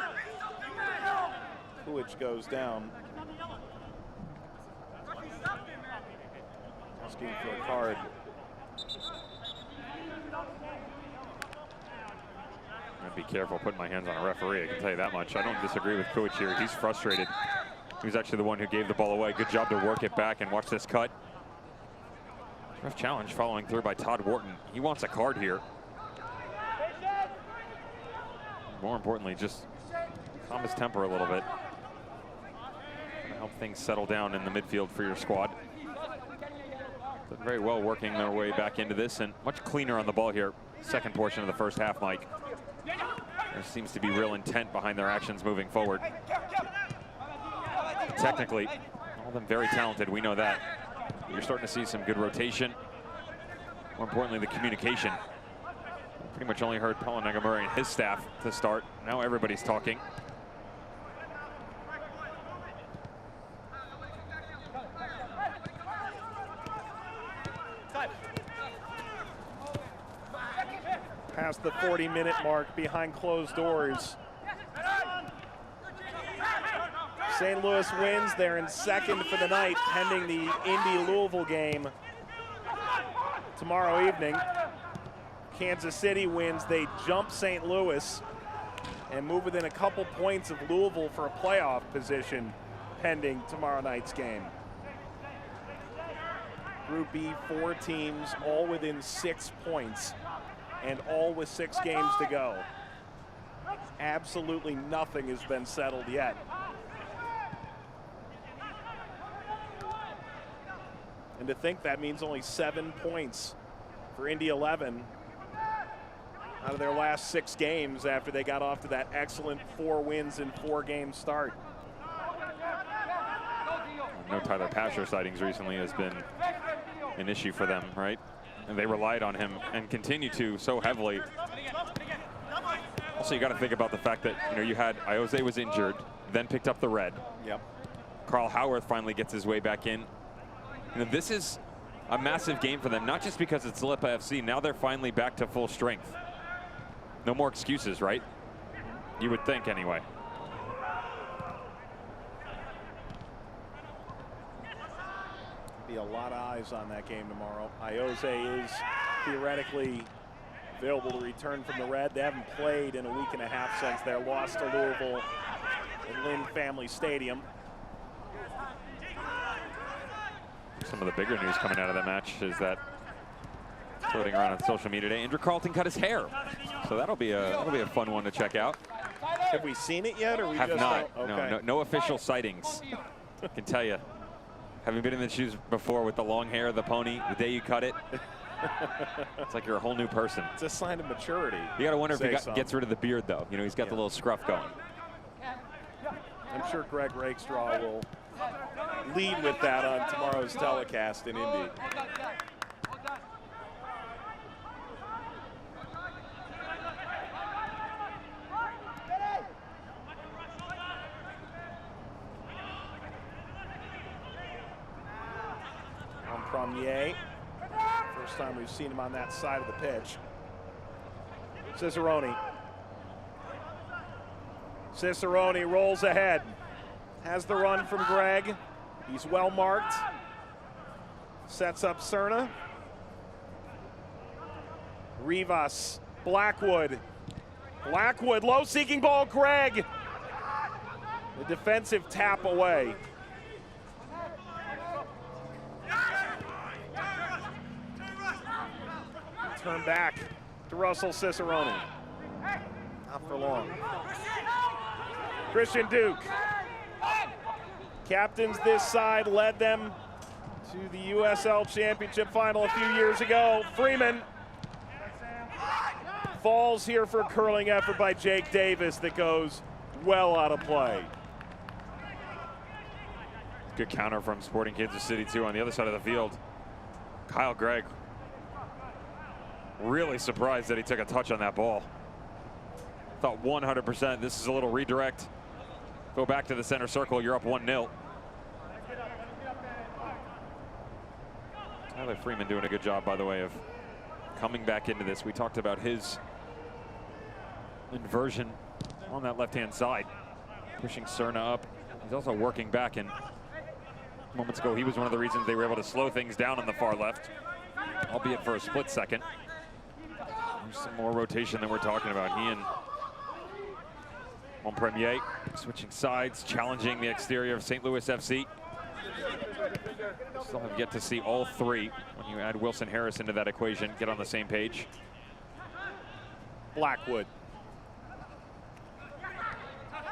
Kuich goes down. Asking for a card. I'd be careful putting my hands on a referee, I can tell you that much. I don't disagree with Kuich here. He's frustrated. He was actually the one who gave the ball away. Good job to work it back, and watch this cut. Rough challenge following through by Todd Wharton. He wants a card here. More importantly, just calm his temper a little bit. Help things settle down in the midfield for your squad. very well working their way back into this, and much cleaner on the ball here. Second portion of the first half, Mike. There seems to be real intent behind their actions moving forward. Technically, all of them very talented, we know that. You're starting to see some good rotation. More importantly, the communication. Pretty much only heard Paul Nagamura and his staff to start. Now everybody's talking. Past the 40-minute mark behind closed doors. St. Louis wins. They're in second for the night, pending the Indy-Louisville game tomorrow evening. Kansas City wins. They jump St. Louis and move within a couple points of Louisville for a playoff position, pending tomorrow night's game. Group B, 4 teams, all within 6 points, and all with 6 games to go. Absolutely nothing has been settled yet. And to think that means only 7 points for Indy 11 out of their last 6 games after they got off to that excellent 4 wins in 4 game start. No Tyler Pasher sightings recently has been an issue for them, right? And they relied on him and continue to so heavily. Also, you got to think about the fact that, you know, you had Iose was injured, then picked up the red. Yep. Carl Howarth finally gets his way back in. You know, this is a massive game for them, not just because it's Lipa FC. Now they're finally back to full strength. No more excuses, right? You would think, anyway. Be a lot of eyes on that game tomorrow. Iose is theoretically available to return from the red. They haven't played in a week and a half since their loss to Louisville at Lynn Family Stadium. Some of the bigger news coming out of that match is that, floating around on social media today, Andrew Carlton cut his hair. So that'll be a fun one to check out. Have we seen it yet, or we have just not? Okay. No official sightings. I can tell you, having been in the shoes before with the long hair, the pony, the day you cut it, it's like you're a whole new person. It's a sign of maturity. You got to wonder if he gets rid of the beard, though. You know, he's got the little scruff going. I'm sure Greg Rakestraw will lead with that on tomorrow's telecast in Indy. Premier. First time we've seen him on that side of the pitch. Cicerone. Cicerone rolls ahead. Has the run from Greg. He's well marked. Sets up Cerna. Rivas. Blackwood. Blackwood, low seeking ball, Greg. The defensive tap away. Turn back to Russell Cicerone. Not for long. Christian Duke. Captains this side, led them to the USL Championship final a few years ago. Freeman falls here for a curling effort by Jake Davis that goes well out of play. Good counter from Sporting Kansas City, too, on the other side of the field. Kyle Gregg. Really surprised that he took a touch on that ball. Thought 100% this is a little redirect. Go back to the center circle, you're up 1-0. Tyler Freeman doing a good job, by the way, of coming back into this. We talked about his inversion on that left-hand side, pushing Cerna up. He's also working back, and moments ago he was one of the reasons they were able to slow things down on the far left, albeit for a split second. There's some more rotation than we're talking about. He and Montpremier switching sides, challenging the exterior of St. Louis FC. Still have yet to see all three, when you add Wilson Harris into that equation, get on the same page. Blackwood.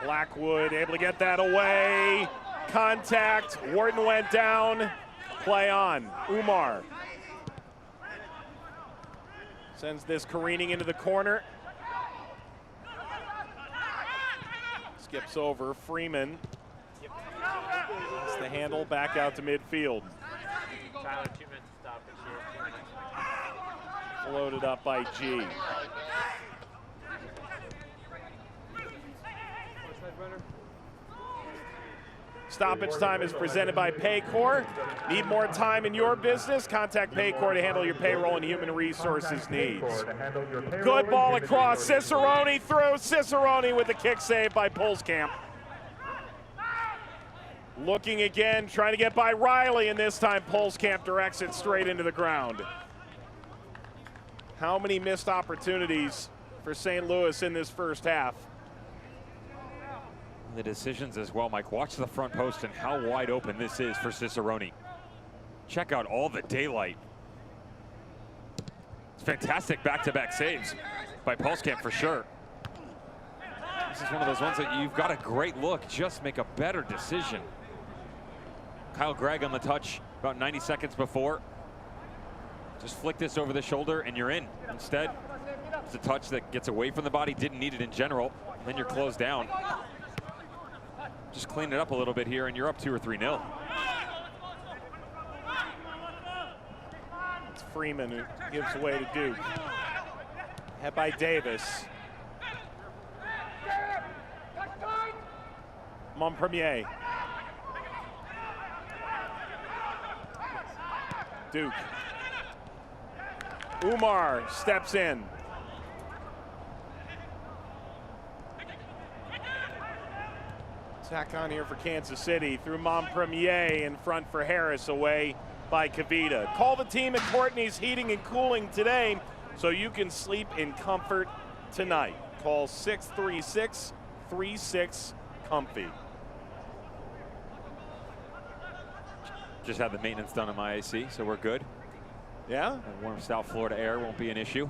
Blackwood able to get that away. Contact. Wharton went down. Play on. Umar. Sends this careening into the corner. Skips over Freeman. Gets the handle back out to midfield. Tyler, 2 minutes to stop this year. 2 minutes. Loaded up by G. Stoppage time is presented by Paycor. Need more time in your business? Contact Paycor to handle your payroll and human resources needs. Good ball across. Cicerone through. Cicerone with the kick save by Pulskamp. Looking again, trying to get by Riley, and this time Pulskamp directs it straight into the ground. How many missed opportunities for St. Louis in this first half? The decisions as well, Mike. Watch the front post and how wide open this is for Cicerone. Check out all the daylight. It's fantastic back-to-back saves by Pulskamp for sure. This is one of those ones that you've got a great look, just make a better decision. Kyle Gregg on the touch about 90 seconds before. Just flick this over the shoulder and you're in. Instead, it's a touch that gets away from the body, didn't need it in general, and then you're closed down. Just clean it up a little bit here and you're up 2 or 3-0. It's Freeman who gives away to Duke. Head by Davis. Montpremier. Duke. Umar steps in. Attack on here for Kansas City through Montpremier in front for Harris, away by Kavita. Call the team at Courtney's Heating and Cooling today so you can sleep in comfort tonight. Call 636-36-COMFY. Just had the maintenance done on my AC, so we're good. Yeah? And warm South Florida air won't be an issue.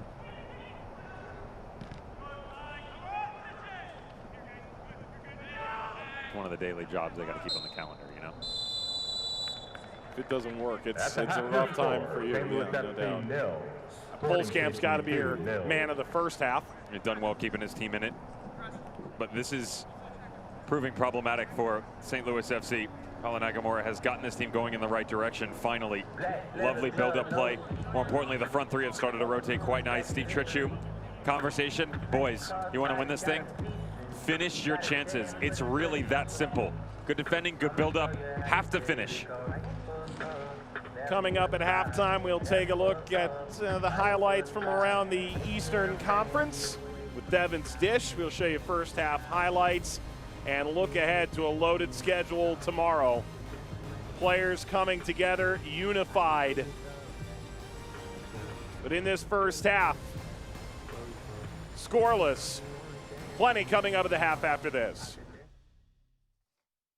One of the daily jobs I got to keep on the calendar, you know. If it doesn't work, it's a rough time for you. Yeah, no doubt. Pulskamp's got to be your man of the first half. He's done well keeping his team in it. But this is proving problematic for St. Louis FC. Colin Agamora has gotten this team going in the right direction, finally. Lovely build-up play. More importantly, the front three have started to rotate quite nice. Steve Trichu, conversation. Boys, you want to win this thing? Finish your chances. It's really that simple. Good defending, good build-up. Have to finish. Coming up at halftime, we'll take a look at the highlights from around the Eastern Conference with Devin's Dish. We'll show you first half highlights and look ahead to a loaded schedule tomorrow. Players coming together, unified. But in this first half, scoreless. Plenty coming up at the half after this.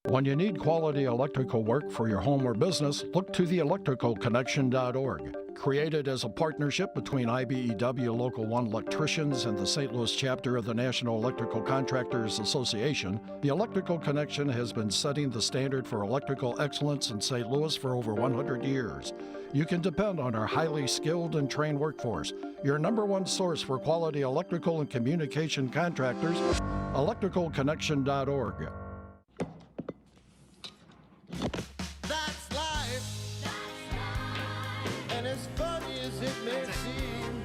When you need quality electrical work for your home or business, look to the electricalconnection.org. Created as a partnership between IBEW Local 1 electricians and the St. Louis chapter of the National Electrical Contractors Association, the Electrical Connection has been setting the standard for electrical excellence in St. Louis for over 100 years. You can depend on our highly skilled and trained workforce, your #1 source for quality electrical and communication contractors, electricalconnection.org. That's life. And as funny as it may seem,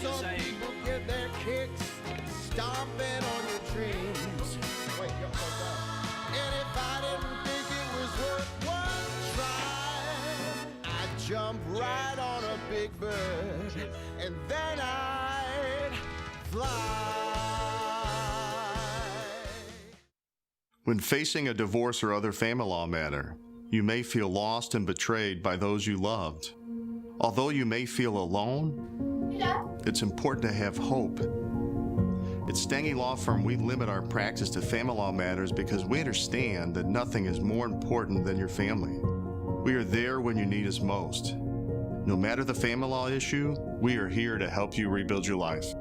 some people get their kicks stomping on your dreams. Wait, and if I didn't think it was worth one try, I'd jump right on a big bird and then I'd fly. When facing a divorce or other family law matter, you may feel lost and betrayed by those you loved. Although you may feel alone, it's important to have hope. At Stange Law Firm, we limit our practice to family law matters because we understand that nothing is more important than your family. We are there when you need us most. No matter the family law issue, we are here to help you rebuild your life.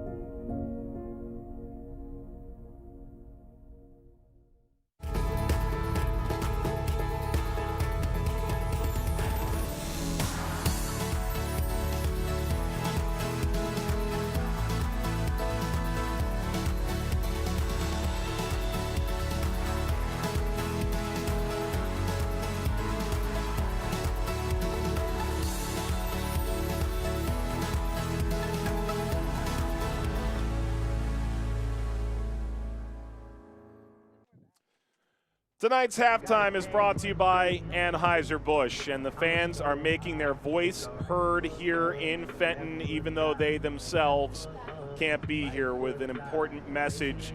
Tonight's halftime is brought to you by Anheuser-Busch, and the fans are making their voice heard here in Fenton, even though they themselves can't be here, with an important message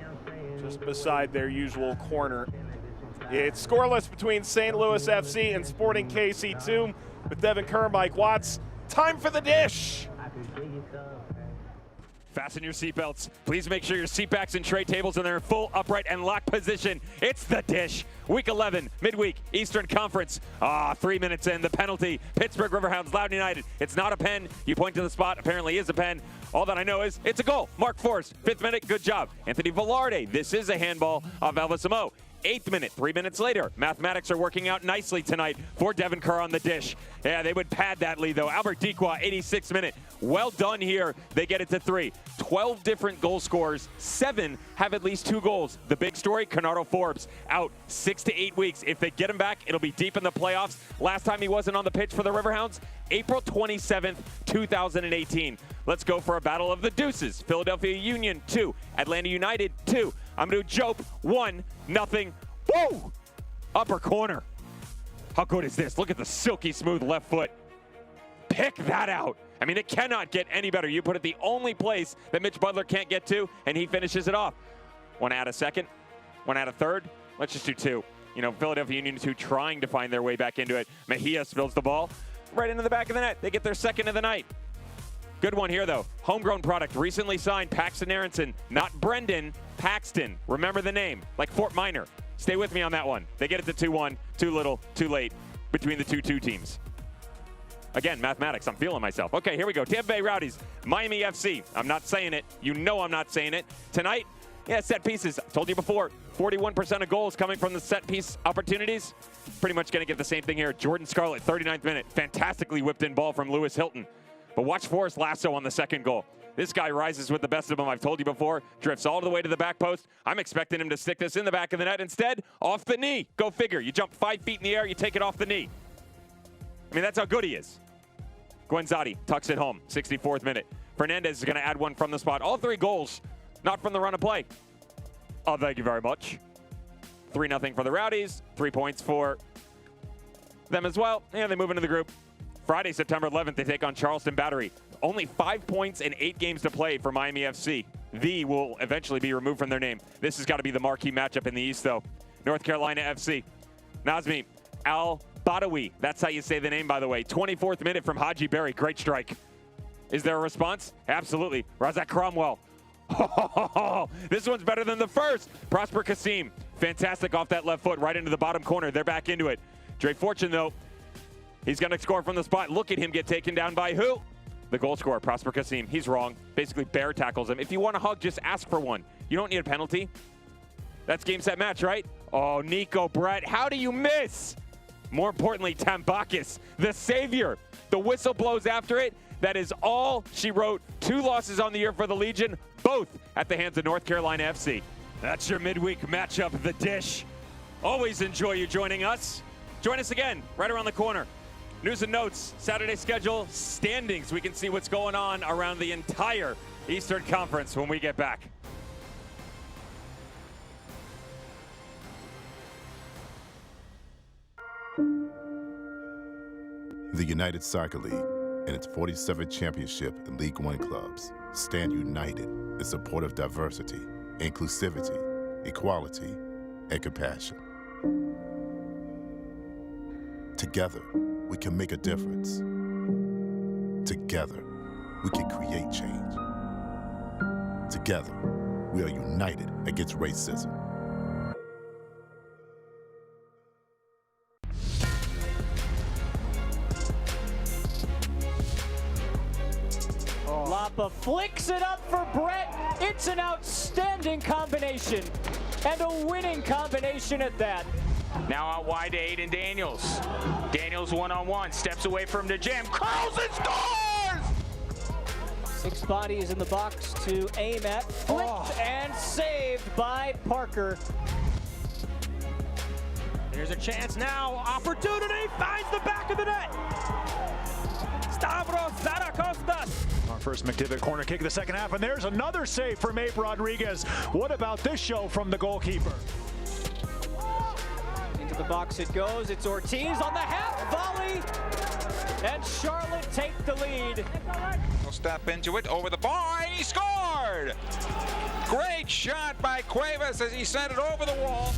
just beside their usual corner. It's scoreless between St. Louis FC and Sporting KC2 with Devin Kerr, Mike Watts. Time for the dish. Fasten your seatbelts. Please make sure your seatbacks and tray tables are in their full upright and locked position. It's the dish. Week 11, midweek, Eastern Conference. 3 minutes in, the penalty. Pittsburgh Riverhounds, Loudoun United. It's not a pen. You point to the spot, apparently is a pen. All that I know is it's a goal. Mark Forrest, 5th minute, good job. Anthony Velarde, this is a handball of Elvis Amo. 8th minute, 3 minutes later. Mathematics are working out nicely tonight for Devin Kerr on the dish. Yeah, they would pad that lead, though. Albert Dequa, 86th minute. Well done here. They get it to 3. 12 different goal scorers. 7 have at least 2 goals. The big story, Conardo Forbes, out 6 to 8 weeks. If they get him back, it'll be deep in the playoffs. Last time he wasn't on the pitch for the Riverhounds, April 27th, 2018. Let's go for a battle of the deuces. Philadelphia Union, 2. Atlanta United, 2. Amadou Diop, 1-0. Woo! Upper corner. How good is this? Look at the silky smooth left foot. Pick that out. I mean, it cannot get any better. You put it the only place that Mitch Butler can't get to, and he finishes it off. One out of second, one out of third. Let's just do 2. You know, Philadelphia Union 2 trying to find their way back into it. Mejia spills the ball right into the back of the net. They get their second of the night. Good one here, though. Homegrown product, recently signed, Paxton Aronson. Not Brendan, Paxton. Remember the name, like Fort Minor. Stay with me on that one. They get it to 2-1, too little, too late between the 2-2 teams. Again, mathematics, I'm feeling myself. Okay, here we go. Tampa Bay Rowdies, Miami FC. I'm not saying it. You know I'm not saying it. Tonight, yeah, set pieces. Told you before, 41% of goals coming from the set piece opportunities. Pretty much going to get the same thing here. Jordan Scarlett, 39th minute. Fantastically whipped in ball from Lewis Hilton. But watch Forrest Lasso on the second goal. This guy rises with the best of them. I've told you before. Drifts all the way to the back post. I'm expecting him to stick this in the back of the net. Instead, off the knee. Go figure. You jump 5 feet in the air, you take it off the knee. I mean, that's how good he is. Guenzati tucks it home, 64th minute. Fernandez is going to add one from the spot. All 3 goals, not from the run of play. Oh, thank you very much. 3-0 for the Rowdies. 3 points for them as well. And they move into the group. Friday, September 11th, they take on Charleston Battery. Only 5 points and 8 games to play for Miami FC. The will eventually be removed from their name. This has got to be the marquee matchup in the East, though. North Carolina FC. Nazmi Al-Badawi. That's how you say the name, by the way. 24th minute from Haji Berry. Great strike. Is there a response? Absolutely. Razak Cromwell. This one's better than the first. Prosper Kasim. Fantastic off that left foot right into the bottom corner. They're back into it. Dre Fortune, though, he's going to score from the spot. Look at him get taken down by who? The goal scorer, Prosper Kasim. He's wrong. Basically, bear tackles him. If you want a hug, just ask for one. You don't need a penalty. That's game, set, match, right? Oh, Nico Brett, how do you miss? More importantly, Tambakis, the savior. The whistle blows after it. That is all she wrote. 2 losses on the year for the Legion, both at the hands of North Carolina FC. That's your midweek matchup, The Dish. Always enjoy you joining us. Join us again right around the corner. News and notes, Saturday schedule, standings. We can see what's going on around the entire Eastern Conference when we get back. The United Soccer League and its 47th championship in League One clubs stand united in support of diversity, inclusivity, equality, and compassion. Together, we can make a difference. Together, we can create change. Together, we are united against racism. Lapa flicks it up for Brett. It's an outstanding combination and a winning combination at that. Now out wide to Aiden Daniels. Daniels one-on-one, steps away from the jam, curls and scores! 6 bodies in the box to aim at. Flipped and saved by Parker. There's a chance now, opportunity, finds the back of the net. Stavros Zarakostas. Our first McDivitt corner kick of the second half, and there's another save from Abe Rodriguez. What about this show from the goalkeeper? box it goes. It's Ortiz on the half volley. And Charlotte take the lead. He'll step into it, over the bar, and he scored! Great shot by Cuevas as he sent it over the wall.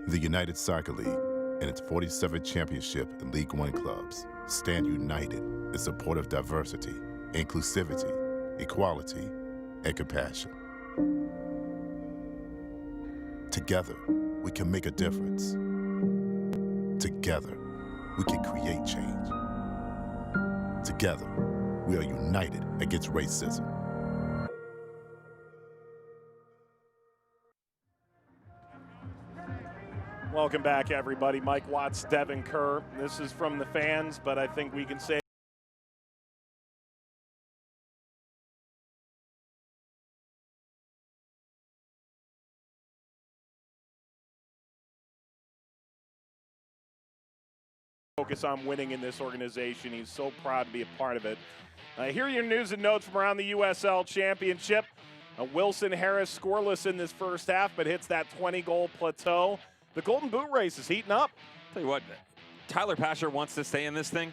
The United Soccer League and its 47th championship in League One clubs stand united in support of diversity, inclusivity, equality, and compassion. Together, we can make a difference. Together, we can create change. Together, we are united against racism. Welcome back, everybody. Mike Watts, Devin Kerr. This is from the fans, but I think we can say focus on winning in this organization. He's so proud to be a part of it. Here are your news and notes from around the USL Championship. Wilson Harris scoreless in this first half, but hits that 20-goal plateau. The Golden Boot race is heating up. Tell you what, Tyler Pasher wants to stay in this thing.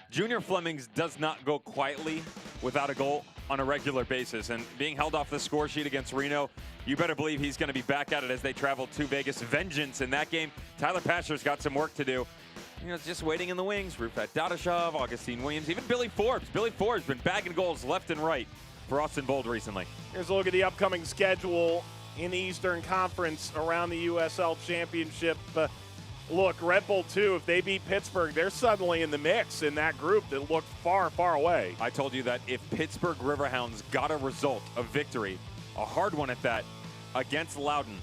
Junior Flemings does not go quietly without a goal on a regular basis. And being held off the score sheet against Reno, you better believe he's going to be back at it as they travel to Vegas. Vengeance in that game. Tyler Pasher's got some work to do. You know, it's just waiting in the wings. Rufat Dadashov, Augustine Williams, even Billy Forbes. Billy Forbes been bagging goals left and right for Austin Bold recently. Here's a look at the upcoming schedule in the Eastern Conference around the USL Championship. Look, Red Bull 2, if they beat Pittsburgh, they're suddenly in the mix in that group that looked far, far away. I told you that if Pittsburgh Riverhounds got a result, a victory, a hard one at that, against Loudoun,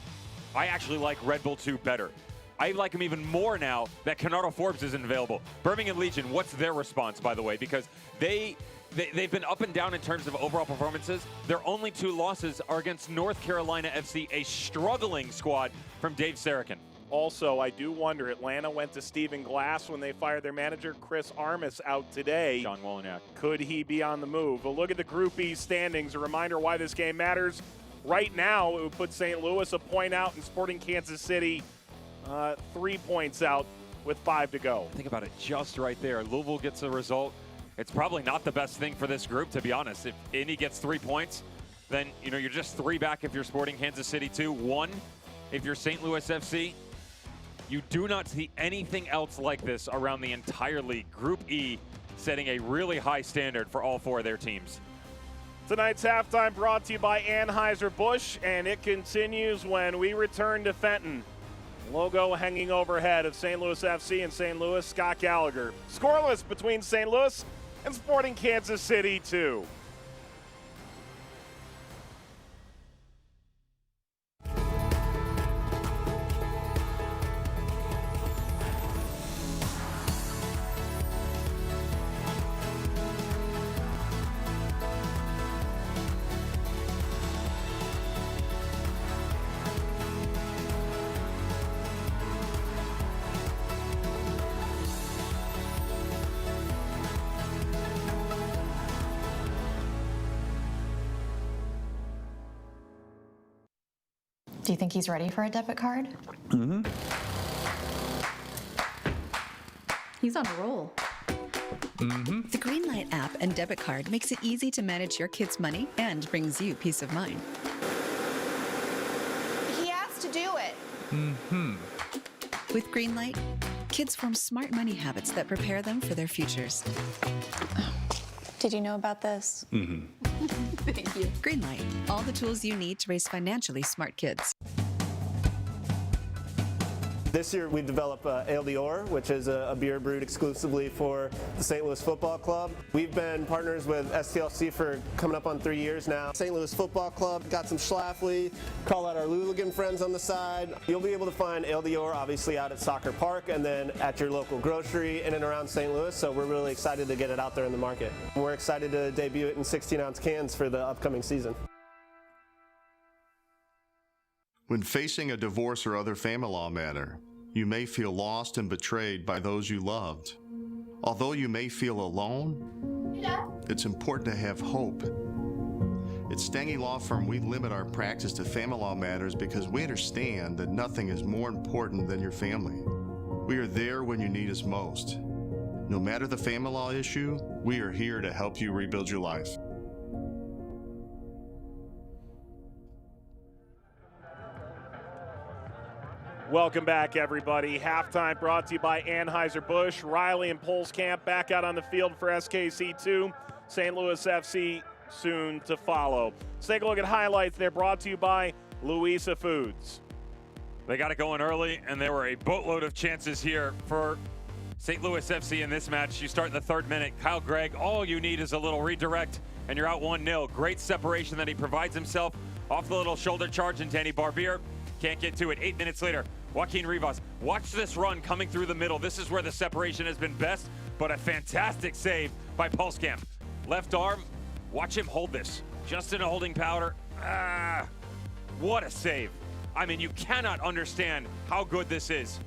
I actually like Red Bull 2 better. I like him even more now that Canardo Forbes isn't available. Birmingham Legion, what's their response, by the way? Because they've been up and down in terms of overall performances. Their only 2 losses are against North Carolina FC, a struggling squad from Dave Sarakin. Also, I do wonder, Atlanta went to Stephen Glass when they fired their manager. Chris Armas out today. John Wolinak. Could he be on the move? A look at the Group E standings. A reminder why this game matters. Right now, it would put St. Louis a point out and Sporting Kansas City 3 points out with 5 to go. Think about it just right there. Louisville gets a result. It's probably not the best thing for this group, to be honest. If Indy gets 3 points, then you're just 3 back if you're Sporting Kansas City 2. 1 if you're St. Louis FC. You do not see anything else like this around the entire league. Group E setting a really high standard for all 4 of their teams. Tonight's halftime brought to you by Anheuser-Busch, and it continues when we return to Fenton. Logo hanging overhead of St. Louis FC and St. Louis, Scott Gallagher. Scoreless between St. Louis and Sporting Kansas City 2. Do you think he's ready for a debit card? Mm-hmm. He's on a roll. Mm-hmm. The Greenlight app and debit card makes it easy to manage your kids' money and brings you peace of mind. He has to do it. Mm-hmm. With Greenlight, kids form smart money habits that prepare them for their futures. Did you know about this? Mm-hmm. Thank you. Greenlight, all the tools you need to raise financially smart kids. This year we developed Ale d'Or, which is a beer brewed exclusively for the St. Louis Football Club. We've been partners with STLC for coming up on 3 years now. St. Louis Football Club got some Schlafly, call out our Luligan friends on the side. You'll be able to find Ale d'Or obviously out at Soccer Park and then at your local grocery in and around St. Louis, so we're really excited to get it out there in the market. We're excited to debut it in 16-ounce cans for the upcoming season. When facing a divorce or other family law matter, you may feel lost and betrayed by those you loved. Although you may feel alone, it's important to have hope. At Stange Law Firm, we limit our practice to family law matters because we understand that nothing is more important than your family. We are there when you need us most. No matter the family law issue, we are here to help you rebuild your life. Welcome back, everybody. Halftime brought to you by Anheuser-Busch. Riley and Polskamp back out on the field for SKC2. St. Louis FC soon to follow. Let's take a look at highlights. They're brought to you by Louisa Foods. They got it going early, and there were a boatload of chances here for St. Louis FC in this match. You start in the 3rd minute. Kyle Gregg, all you need is a little redirect, and you're out 1-0. Great separation that he provides himself off the little shoulder charge, and Danny Barbier can't get to it. 8 minutes later, Joaquin Rivas. Watch this run coming through the middle. This is where the separation has been best, but a fantastic save by Polskamp. Left arm, watch him hold this. Just in a holding powder. What a save. I mean, you cannot understand how good this is.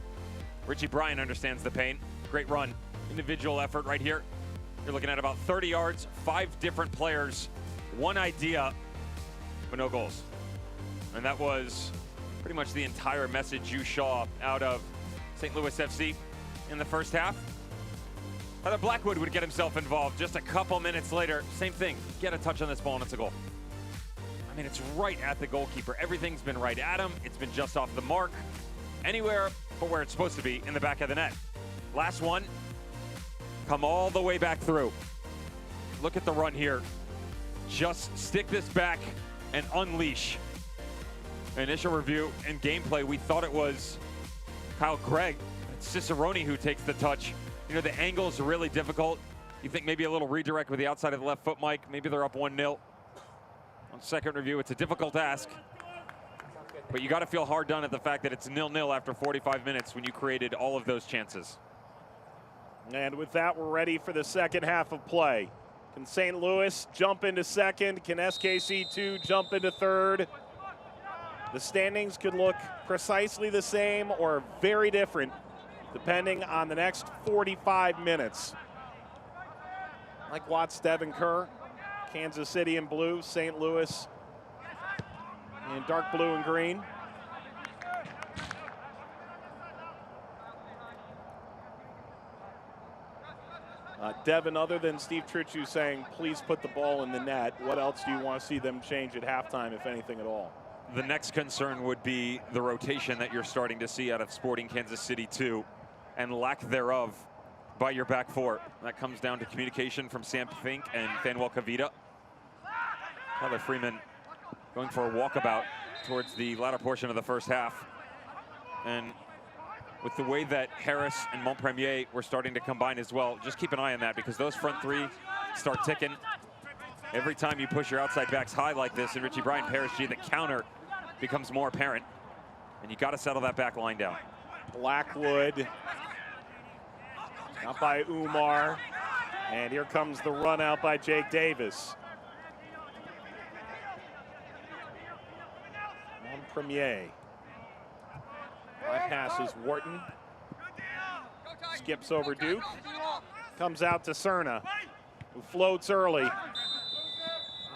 Richie Bryan understands the pain. Great run. Individual effort right here. You're looking at about 30 yards, 5 different players, 1 idea, but no goals. And that was pretty much the entire message you saw out of St. Louis FC in the first half. Either Blackwood would get himself involved just a couple minutes later. Same thing, get a touch on this ball and it's a goal. I mean, it's right at the goalkeeper. Everything's been right at him. It's been just off the mark. Anywhere but where it's supposed to be, in the back of the net. Last one, come all the way back through. Look at the run here. Just stick this back and unleash. Initial review and gameplay, we thought it was Kyle Gregg. It's Cicerone who takes the touch. You know, the angle's really difficult. You think maybe a little redirect with the outside of the left foot, Mike. Maybe they're up 1-0. On second review, it's a difficult ask. But you got to feel hard done at the fact that it's 0-0 after 45 minutes when you created all of those chances. And with that, we're ready for the second half of play. Can St. Louis jump into second? Can SKC2 jump into third? The standings could look precisely the same or very different depending on the next 45 minutes. Mike Watts, Devin Kerr, Kansas City in blue, St. Louis in dark blue and green. Devin, other than Steve Tritchu saying, please put the ball in the net, what else do you want to see them change at halftime, if anything at all? The next concern would be the rotation that you're starting to see out of Sporting Kansas City 2 and lack thereof by your back four. That comes down to communication from Sam Fink and Fanuel Kavita. Tyler Freeman going for a walkabout towards the latter portion of the first half. And with the way that Harris and Montpremier were starting to combine as well, just keep an eye on that because those front three start ticking. Every time you push your outside backs high like this and Richie Bryan, Paris G, the counter becomes more apparent. And you got to settle that back line down. Blackwood, out by Umar. And here comes the run out by Jake Davis. Premier. Passes Wharton. Skips over Duke. Comes out to Cerna, who floats early.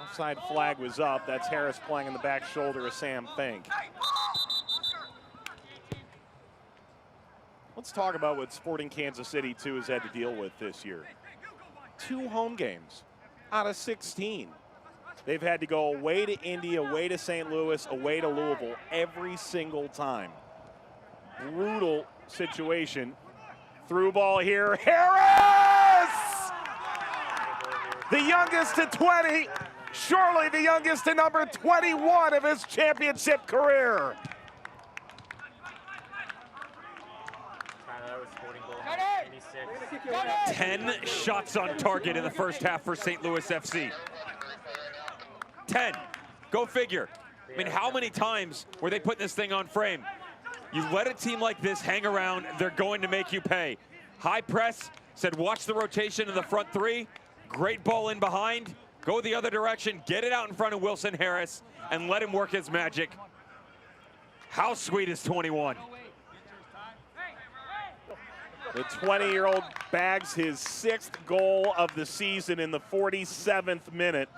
Offside flag was up. That's Harris playing in the back shoulder of Sam Fink. Let's talk about what Sporting Kansas City 2 has had to deal with this year. 2 home games out of 16. They've had to go away to Indy, away to St. Louis, away to Louisville every single time. Brutal situation. Through ball here. Harris! The youngest to 20. Surely the youngest to number 21 of his championship career. 10 shots on target in the first half for St. Louis FC. 10. Go figure. I mean, how many times were they putting this thing on frame? You let a team like this hang around, they're going to make you pay. High press, said watch the rotation in the front three. Great ball in behind. Go the other direction, get it out in front of Wilson Harris, and let him work his magic. How sweet is 21? The 20-year-old bags his 6th goal of the season in the 47th minute.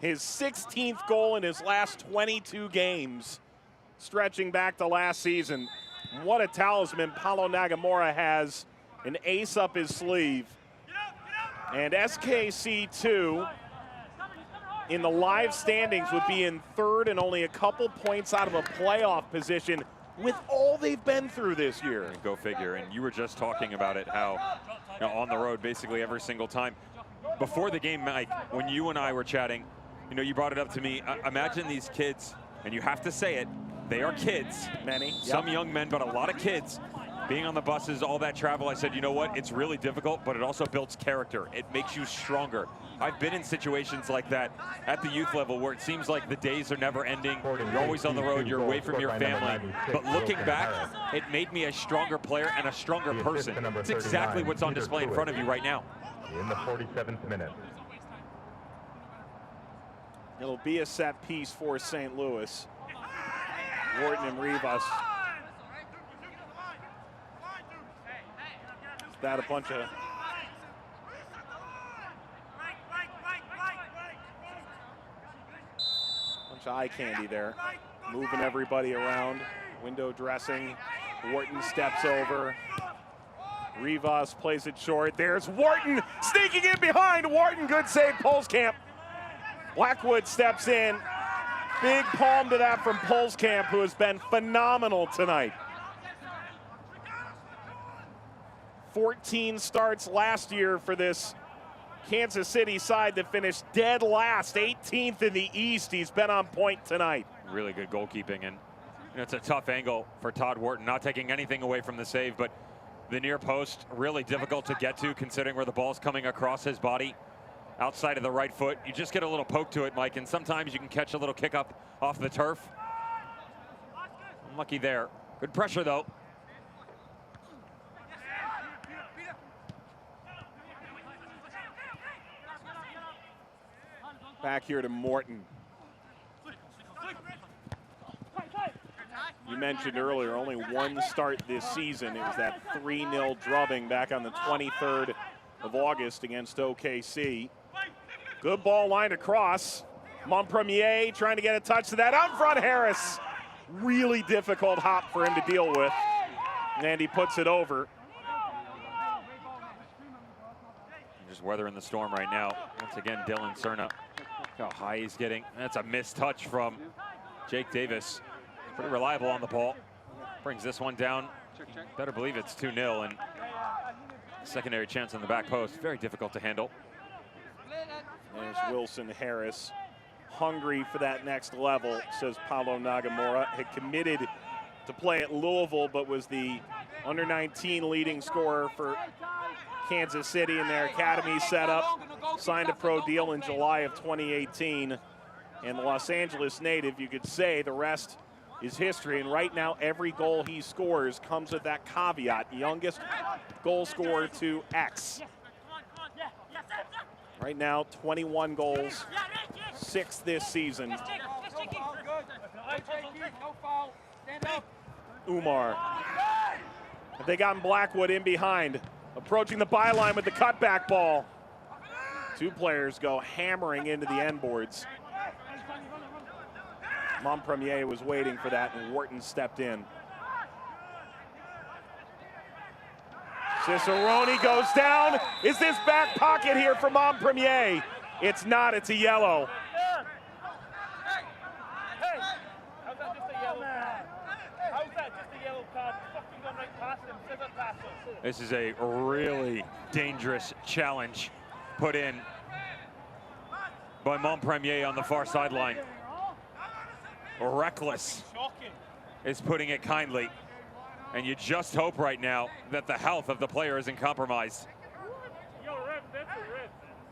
His 16th goal in his last 22 games, stretching back to last season. What a talisman Paulo Nagamura has, an ace up his sleeve. And SKC2 in the live standings would be in third and only a couple points out of a playoff position with all they've been through this year. Go figure. And you were just talking about it, how on the road basically every single time. Before the game, Mike, when you and I were chatting, you brought it up to me. Imagine these kids, and you have to say it, they are kids. Many. Some young men, but a lot of kids. Being on the buses, all that travel, I said, you know what? It's really difficult, but it also builds character. It makes you stronger. I've been in situations like that at the youth level where it seems like the days are never ending. You're always on the road. You're away from your family. But looking back, it made me a stronger player and a stronger person. It's exactly what's on display in front of you right now. In the 47th minute. It'll be a set piece for St. Louis. Wharton and Rivas. Is that a bunch of eye candy there? Moving everybody around. Window dressing. Wharton steps over. Rivas plays it short. There's Wharton sneaking in behind. Wharton, good save, Polskamp. Blackwood steps in. Big palm to that from Polskamp, who has been phenomenal tonight. 14 starts last year for this Kansas City side that finished dead last, 18th in the East. He's been on point tonight. Really good goalkeeping, and it's a tough angle for Todd Wharton, not taking anything away from the save, but the near post, really difficult to get to considering where the ball's coming across his body. Outside of the right foot, you just get a little poke to it, Mike, and sometimes you can catch a little kick up off the turf. Unlucky there. Good pressure, though. Back here to Morton. You mentioned earlier, only one start this season. It was that 3-0 drubbing back on the 23rd of August against OKC. Good ball lined across. Montpremier trying to get a touch to that. Out front, Harris. Really difficult hop for him to deal with. And he puts it over. Just weathering the storm right now. Once again, Dylan Cerna. How high he's getting. That's a missed touch from Jake Davis. Pretty reliable on the ball. Brings this one down. Better believe it's 2-0. And secondary chance on the back post. Very difficult to handle. There's Wilson Harris. Hungry for that next level, says Paulo Nagamura. Had committed to play at Louisville, but was the under-19 leading scorer for Kansas City in their academy setup. Signed a pro deal in July of 2018. And the Los Angeles native, you could say the rest is history. And right now, every goal he scores comes with that caveat: youngest goal scorer to X. Right now, 21 goals, 6 this season. Umar. They got Blackwood in behind, approaching the byline with the cutback ball. Two players go hammering into the end boards. Montpremier was waiting for that, and Wharton stepped in. Cicerone goes down. Is this back pocket here for Montpremier? It's not, it's a yellow. This is a really dangerous challenge put in by Montpremier on the far sideline. Reckless is putting it kindly. And you just hope right now that the health of the player isn't compromised.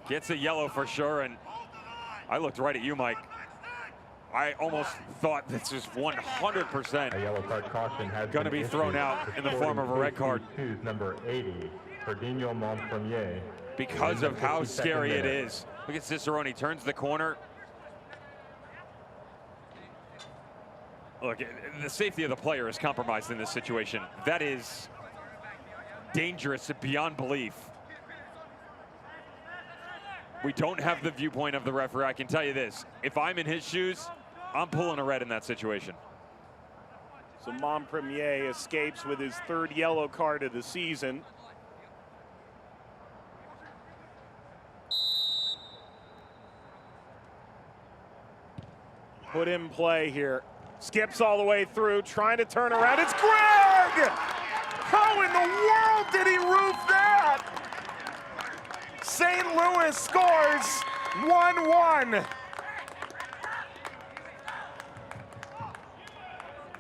Gets a yellow for sure, and I looked right at you, Mike. I almost thought this was 100% going to be thrown out in the form of a red card. Number 80, Ferdinand Montpremier. Because of how scary it is. Look at Cicerone, turns the corner. Look, the safety of the player is compromised in this situation. That is dangerous beyond belief. We don't have the viewpoint of the referee. I can tell you this. If I'm in his shoes, I'm pulling a red in that situation. So Montpremier escapes with his 3rd yellow card of the season. Put in play here. Skips all the way through, trying to turn around. It's Greg! How in the world did he roof that? St. Louis scores 1-1.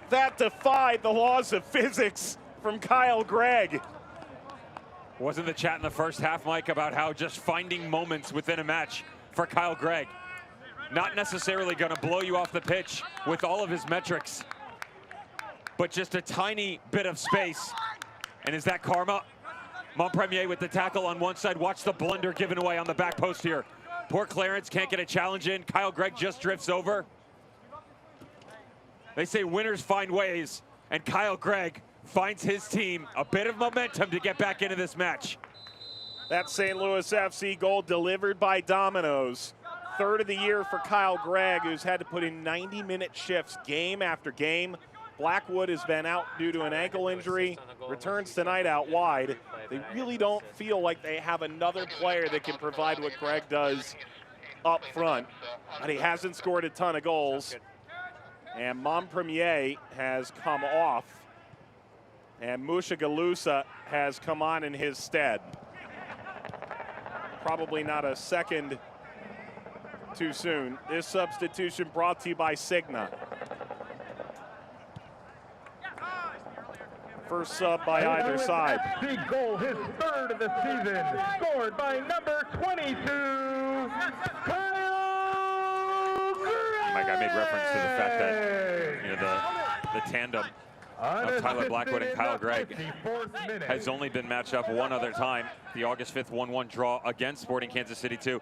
That defied the laws of physics from Kyle Gregg. Wasn't the chat in the first half, Mike, about how just finding moments within a match for Kyle Gregg? Not necessarily going to blow you off the pitch with all of his metrics, but just a tiny bit of space. And is that karma? Montpremier with the tackle on one side. Watch the blunder given away on the back post here. Poor Clarence can't get a challenge in. Kyle Gregg just drifts over. They say winners find ways, and Kyle Gregg finds his team a bit of momentum to get back into this match. That St. Louis FC goal delivered by Domino's. 3rd of the year for Kyle Gregg, who's had to put in 90-minute shifts game after game. Blackwood has been out due to an ankle injury, returns tonight out wide. They really don't feel like they have another player that can provide what Gregg does up front, but he hasn't scored a ton of goals. And Montpremier has come off, and Mushagalusa has come on in his stead. Probably not a second too soon. This substitution brought to you by Cigna. First sub by either side. FC goal, his 3rd of the season, scored by number 22, Kyle Gregg. Mike, I made reference to the fact that the tandem of Tyler Blackwood and Kyle Gregg has only been matched up one other time, the August 5th 1-1 draw against Sporting Kansas City 2.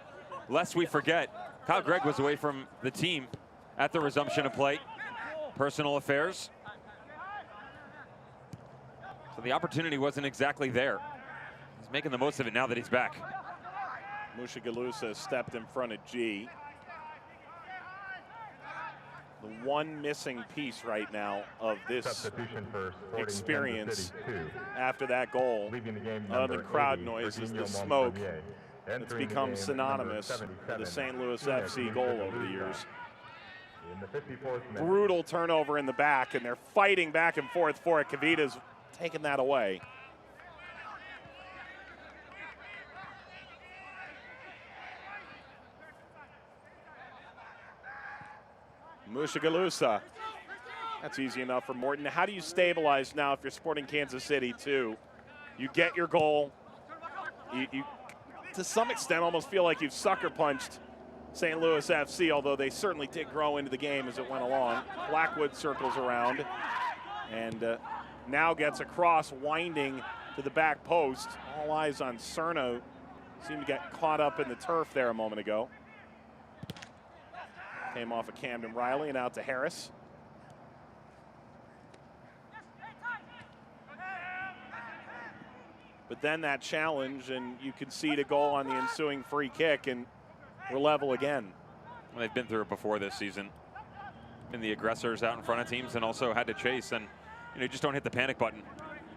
Lest we forget, Kyle Gregg was away from the team at the resumption of play. Personal affairs. So the opportunity wasn't exactly there. He's making the most of it now that he's back. Mushagalusa stepped in front of G. The one missing piece right now of this experience after that goal, other than crowd noise, is the smoke that's become synonymous with the St. Louis FC goal over the years. Brutal turnover in the back, and they're fighting back and forth for it. Kavita's taking that away. Mushagalusa. That's easy enough for Morton. How do you stabilize now if you're Sporting Kansas City too? You get your goal. You to some extent almost feel like you've sucker punched St. Louis FC, although they certainly did grow into the game as it went along. Blackwood circles around and now gets across, winding to the back post. All eyes on Cerno. Seemed to get caught up in the turf there a moment ago. Came off of Camden Riley and out to Harris. But then that challenge, and you concede a goal on the ensuing free kick, and we're level again. Well, they've been through it before this season. Been the aggressors out in front of teams and also had to chase, and you just don't hit the panic button.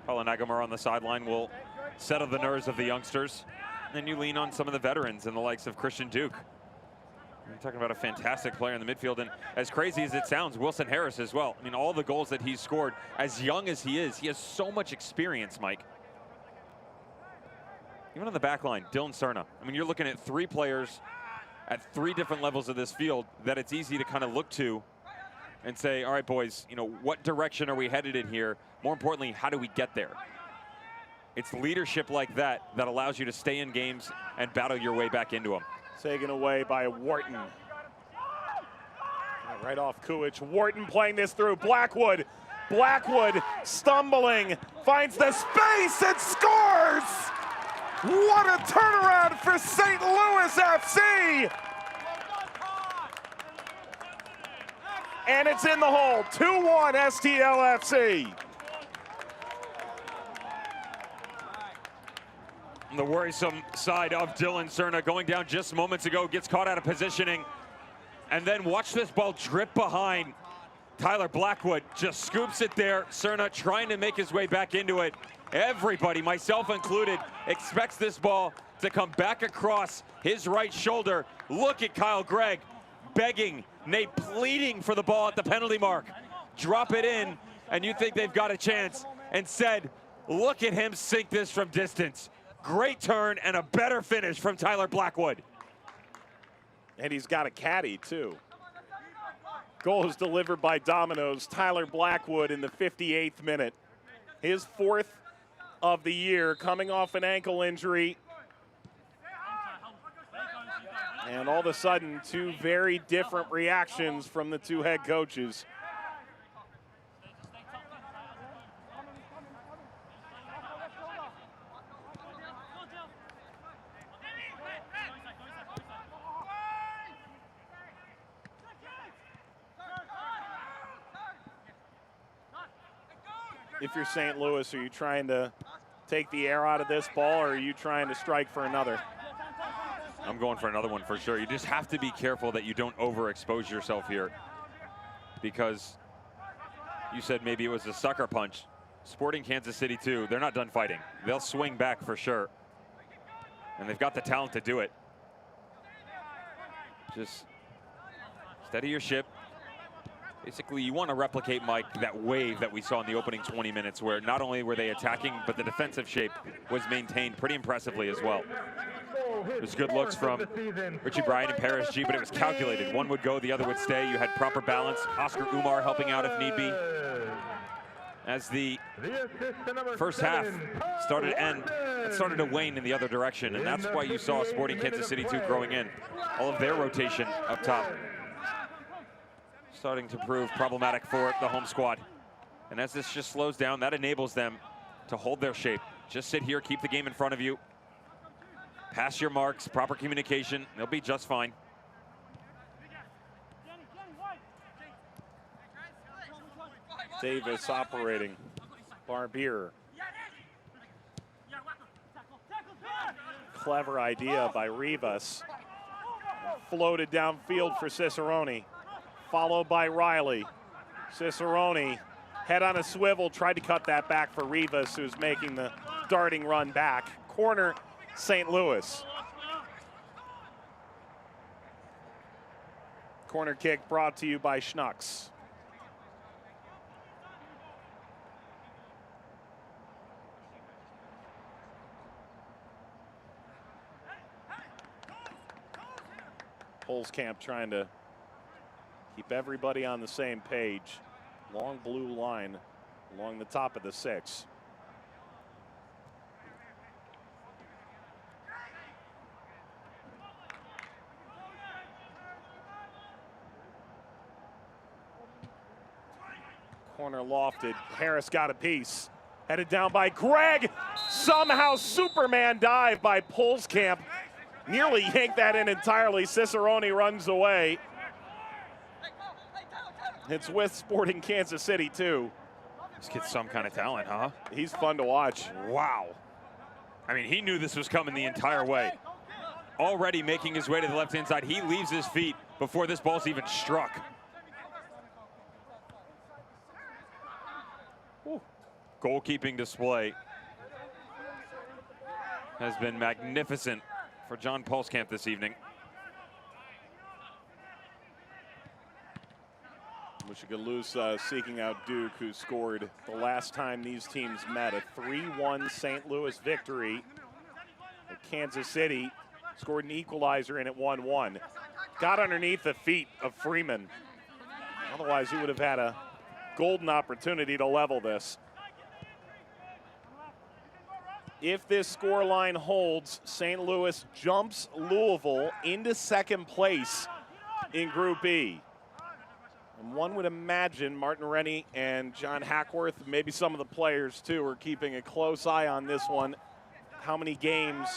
Colin Agamar on the sideline will settle the nerves of the youngsters. And then you lean on some of the veterans and the likes of Christian Duke. You're talking about a fantastic player in the midfield, and as crazy as it sounds, Wilson Harris as well. I mean, all the goals that he's scored, as young as he has so much experience, Mike. Even on the back line, Dylan Cerna. I mean, you're looking at 3 players at 3 different levels of this field that it's easy to kind of look to and say, all right, boys, what direction are we headed in here? More importantly, how do we get there? It's leadership like that that allows you to stay in games and battle your way back into them. Taken away by Wharton. Right off Kuich. Wharton playing this through. Blackwood. Blackwood stumbling. Finds the space and scores! What a turnaround for St. Louis FC! And it's in the hole. 2-1 STLFC. The worrisome side of Dylan Cerna going down just moments ago, gets caught out of positioning. And then watch this ball drip behind. Tyler Blackwood just scoops it there. Cerna trying to make his way back into it. Everybody, myself included, expects this ball to come back across his right shoulder. Look at Kyle Gregg begging, Nate pleading for the ball at the penalty mark. Drop it in, and you think they've got a chance. Instead, look at him sink this from distance. Great turn and a better finish from Tyler Blackwood. And he's got a caddy, too. Goal is delivered by Domino's. Tyler Blackwood in the 58th minute. His 4th of the year, coming off an ankle injury. And all of a sudden, 2 very different reactions from the 2 head coaches. If you're St. Louis, are you trying to take the air out of this ball, or are you trying to strike for another? I'm going for another one for sure. You just have to be careful that you don't overexpose yourself here, because you said maybe it was a sucker punch. Sporting Kansas City too, they're not done fighting. They'll swing back for sure. And they've got the talent to do it. Just steady your ship. Basically, you want to replicate, Mike, that wave that we saw in the opening 20 minutes, where not only were they attacking, but the defensive shape was maintained pretty impressively as well. There's good looks from Richie Bryant and Paris G, but it was calculated. One would go, the other would stay. You had proper balance. Oscar Umar helping out if need be. As the first half started to end, it started to wane in the other direction, and that's why you saw Sporting Kansas City 2 growing in. All of their rotation up top starting to prove problematic for the home squad. And as this just slows down, that enables them to hold their shape. Just sit here, keep the game in front of you. Pass your marks, proper communication, they'll be just fine. Davis operating. Barbier. Clever idea by Rivas. Floated downfield for Cicerone. Followed by Riley. Cicerone, head on a swivel, tried to cut that back for Rivas, who's making the darting run back. Corner, St. Louis. Corner kick brought to you by Schnucks. Holzkamp trying to keep everybody on the same page. Long blue line along the top of the 6. Corner lofted. Harris got a piece. Headed down by Gregg. Somehow Superman dive by Holzkamp. Nearly yanked that in entirely. Cicerone runs away. It's with Sporting Kansas City, too. This kid's some kind of talent, huh? He's fun to watch. Wow. I mean, he knew this was coming the entire way. Already making his way to the left-hand side. He leaves his feet before this ball's even struck. Ooh. Goalkeeping display has been magnificent for John Holzkamp this evening. Michigalusa seeking out Duke, who scored the last time these teams met, a 3-1 St. Louis victory. Kansas City scored an equalizer in at 1-1. Got underneath the feet of Freeman. Otherwise, he would have had a golden opportunity to level this. If this scoreline holds, St. Louis jumps Louisville into second place in Group E. And one would imagine Martin Rennie and John Hackworth, maybe some of the players too, are keeping a close eye on this one. How many games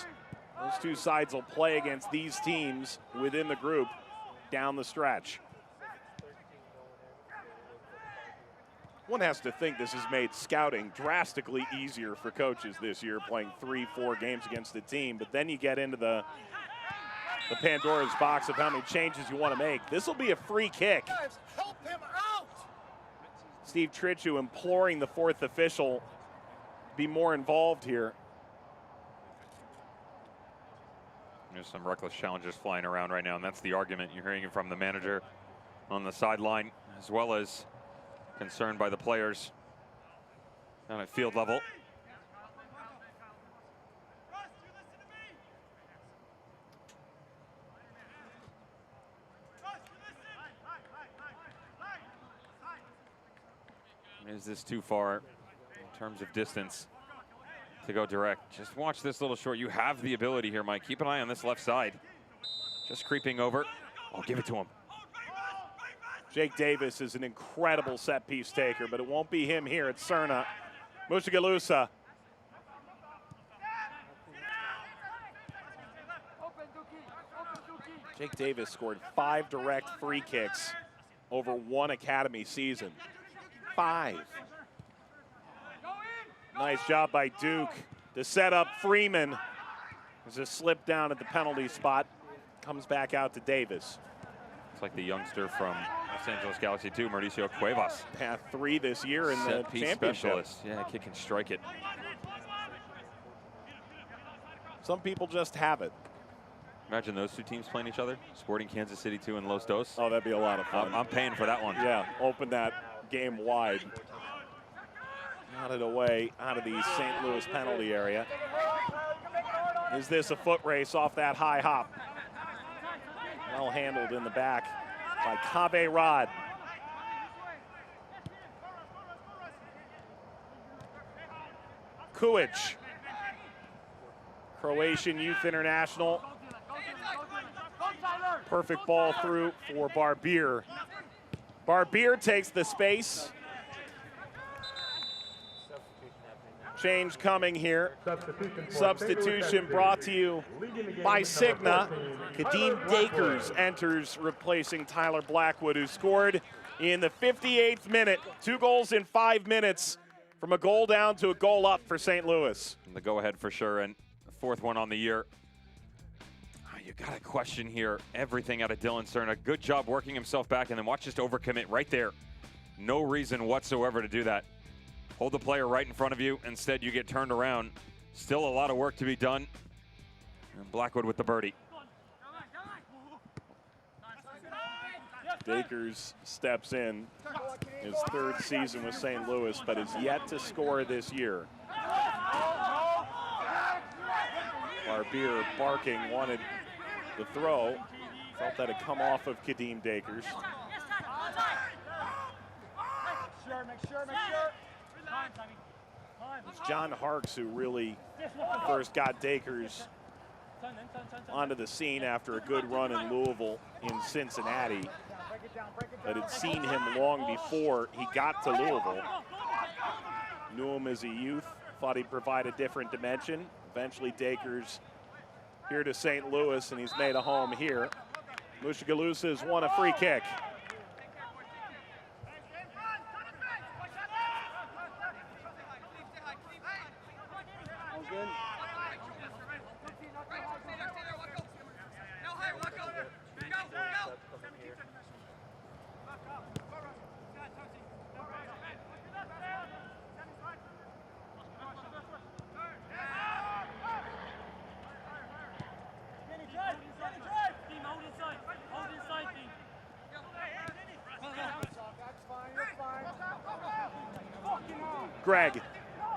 those two sides will play against these teams within the group. down the stretch. One has to think this has made scouting drastically easier for coaches this year, playing 3-4 games against a team. But then you get into the Pandora's box of how many changes you want to make. This will be a free kick. Help him out! Steve Tritchu imploring the fourth official to be more involved here. There's some reckless challenges flying around right now, and that's the argument. You're hearing it from the manager on the sideline, as well as concerned by the players down at field level. Is this too far in terms of distance to go direct? Just watch this little short. You have the ability here, Mike. Keep an eye on this left side. Just creeping over. I'll give it to him. Jake Davis is an incredible set piece taker, but it won't be him here at Cerna. Mushagalusa. Jake Davis scored 5 direct free kicks over 1 academy season. 5. Nice job by Duke to set up Freeman. There's a slip down at the penalty spot. Comes back out to Davis. It's like the youngster from Los Angeles Galaxy 2, Mauricio Cuevas. Path 3 this year in the Set-piece championship. specialist. Yeah, kick and strike it. Some people just have it. Imagine those two teams playing each other. Sporting Kansas City 2 and Los Dos. Oh, that'd be a lot of fun. I'm paying for that one. Yeah, open that game wide. Knotted away out of the St. Louis penalty area. Is this a foot race off that high hop? Well handled in the back by Kave Rod. Kuic, Croatian Youth International. Perfect ball through for Barbier. Barbier takes the space. Change coming here. Substitution brought to you by Cigna. Kadeem Dakers enters, replacing Tyler Blackwood, who scored in the 58th minute. 2 goals in 5 minutes, from a goal down to a goal up for St. Louis. The go-ahead for sure, and the 4th one on the year. You got to question here everything out of Dylan Cerna. Good job working himself back, and then watch just overcommit right there. No reason whatsoever to do that. Hold the player right in front of you. Instead, you get turned around. Still a lot of work to be done. And Blackwood with the birdie. Dakers steps in, his 3rd season with St. Louis, but is yet to score this year. Barbier barking, wanted the throw. Felt that had come off of Kadeem Dakers. Make sure. It was John Harkes who really first got Dakers onto the scene after a good run in Louisville in Cincinnati, but had seen him long before he got to Louisville. Knew him as a youth, thought he'd provide a different dimension. Eventually Dakers here to St. Louis, and he's made a home here. Mushagalusa has won a free kick.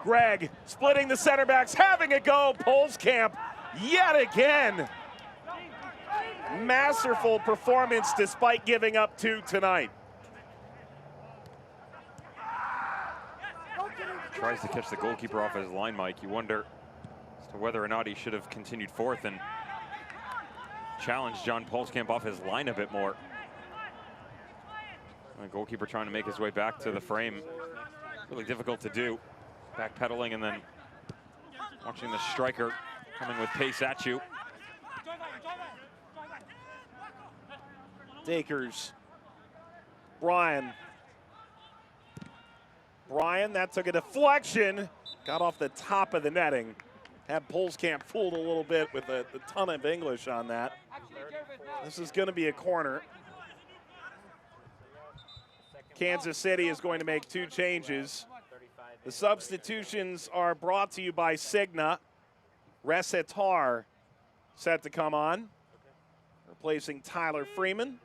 Greg splitting the center backs, having a go. Polskamp yet again. Masterful performance despite giving up 2 tonight. Tries to catch the goalkeeper off his line, Mike. You wonder as to whether or not he should have continued forth and challenged John Polskamp off his line a bit more. The goalkeeper trying to make his way back to the frame. Really difficult to do. Backpedaling and then watching the striker coming with pace at you. Dakers, Brian. Bryan, that took a deflection. Got off the top of the netting. Had Polskamp fooled a little bit with a ton of English on that. This is going to be a corner. Kansas City is going to make 2 changes. The substitutions are brought to you by Cigna. Recetar set to come on, replacing Tyler Freeman.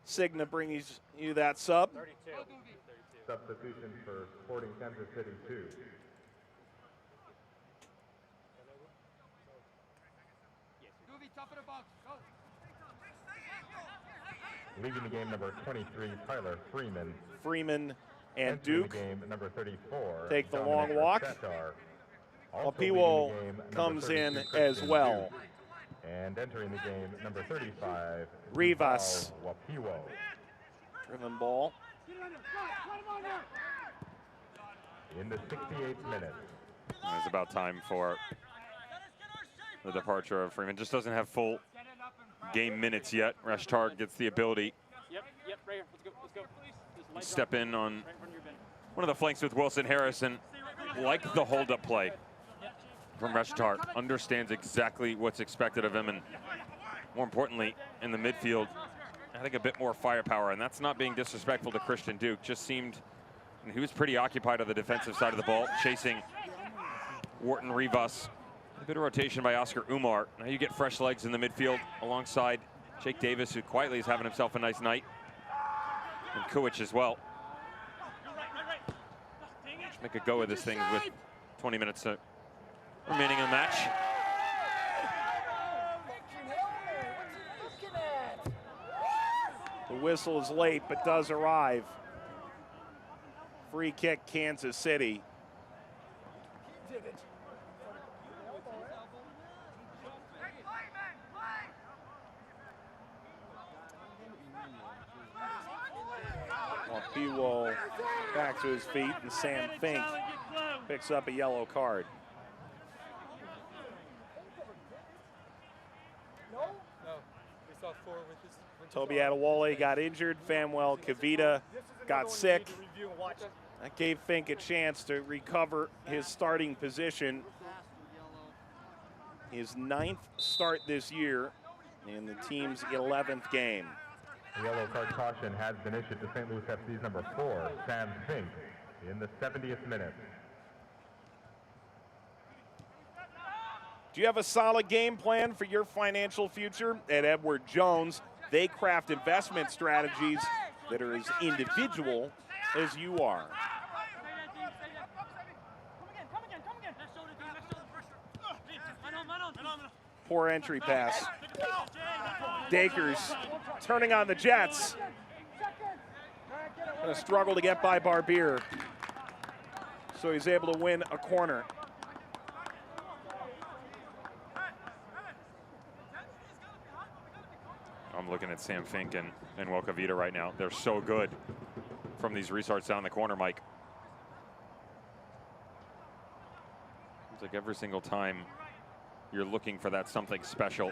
Cigna brings you that sub. Substitution for Sporting Kansas City 2. Leaving the game, number 23, Tyler Freeman. Freeman and Duke the game, number 34, take the Dominic long walk. Wapiwo comes in as well. Duke. And entering the game, number 35, Rivas. Wapiwo. Driven ball. In the 68th minute. It's about time for the departure of Freeman. Just doesn't have full game minutes yet. Reshtar gets the ability. Yep, right here. Let's go. Step in on one of the flanks with Wilson Harrison. Like the hold-up play from Reshtar. Understands exactly what's expected of him, and more importantly, in the midfield, I think a bit more firepower, and that's not being disrespectful to Christian Duke. Just seemed, he was pretty occupied on the defensive side of the ball, chasing Wharton Rivas. A bit of rotation by Oscar Umar. Now you get fresh legs in the midfield alongside Jake Davis, who quietly is having himself a nice night, and Kuwich as well. Let's make a go of this thing with 20 minutes remaining in the match. The whistle is late, but does arrive. Free kick, Kansas City. Wapiwo back to his feet, and Sam Fink picks up a yellow card. Toby Adewale got injured. Famwell Kavita got sick. That gave Fink a chance to recover his starting position. His 9th start this year in the team's 11th game. A yellow card caution has been issued to St. Louis FC's number 4, Sam Fink, in the 70th minute. Do you have a solid game plan for your financial future? At Edward Jones, they craft investment strategies that are as individual as you are. Poor entry pass. Dakers turning on the Jets. Gonna struggle to get by Barbier. So he's able to win a corner. I'm looking at Sam Fink and Welkavita right now. They're so good from these restarts down the corner, Mike. It's like every single time you're looking for that something special.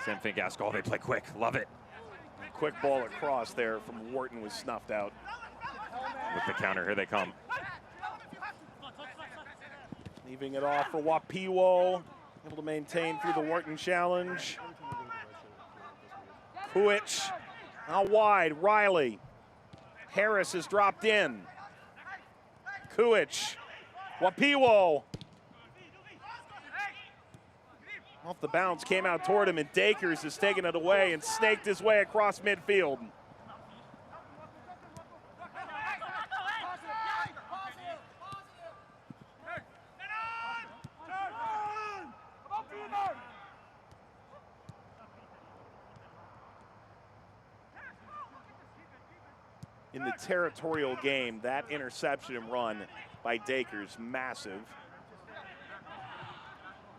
Sam Fink asks, oh, they play quick. Love it. Quick ball across there from Wharton was snuffed out. With the counter, here they come. Leaving it off for Wapiwo. Able to maintain through the Wharton challenge. Kuwich out wide, Riley. Harris is dropped in. Kuwich, Wapiwo. Off the bounce, came out toward him, and Dakers has taken it away and snaked his way across midfield. In the territorial game, that interception run by Dakers, massive.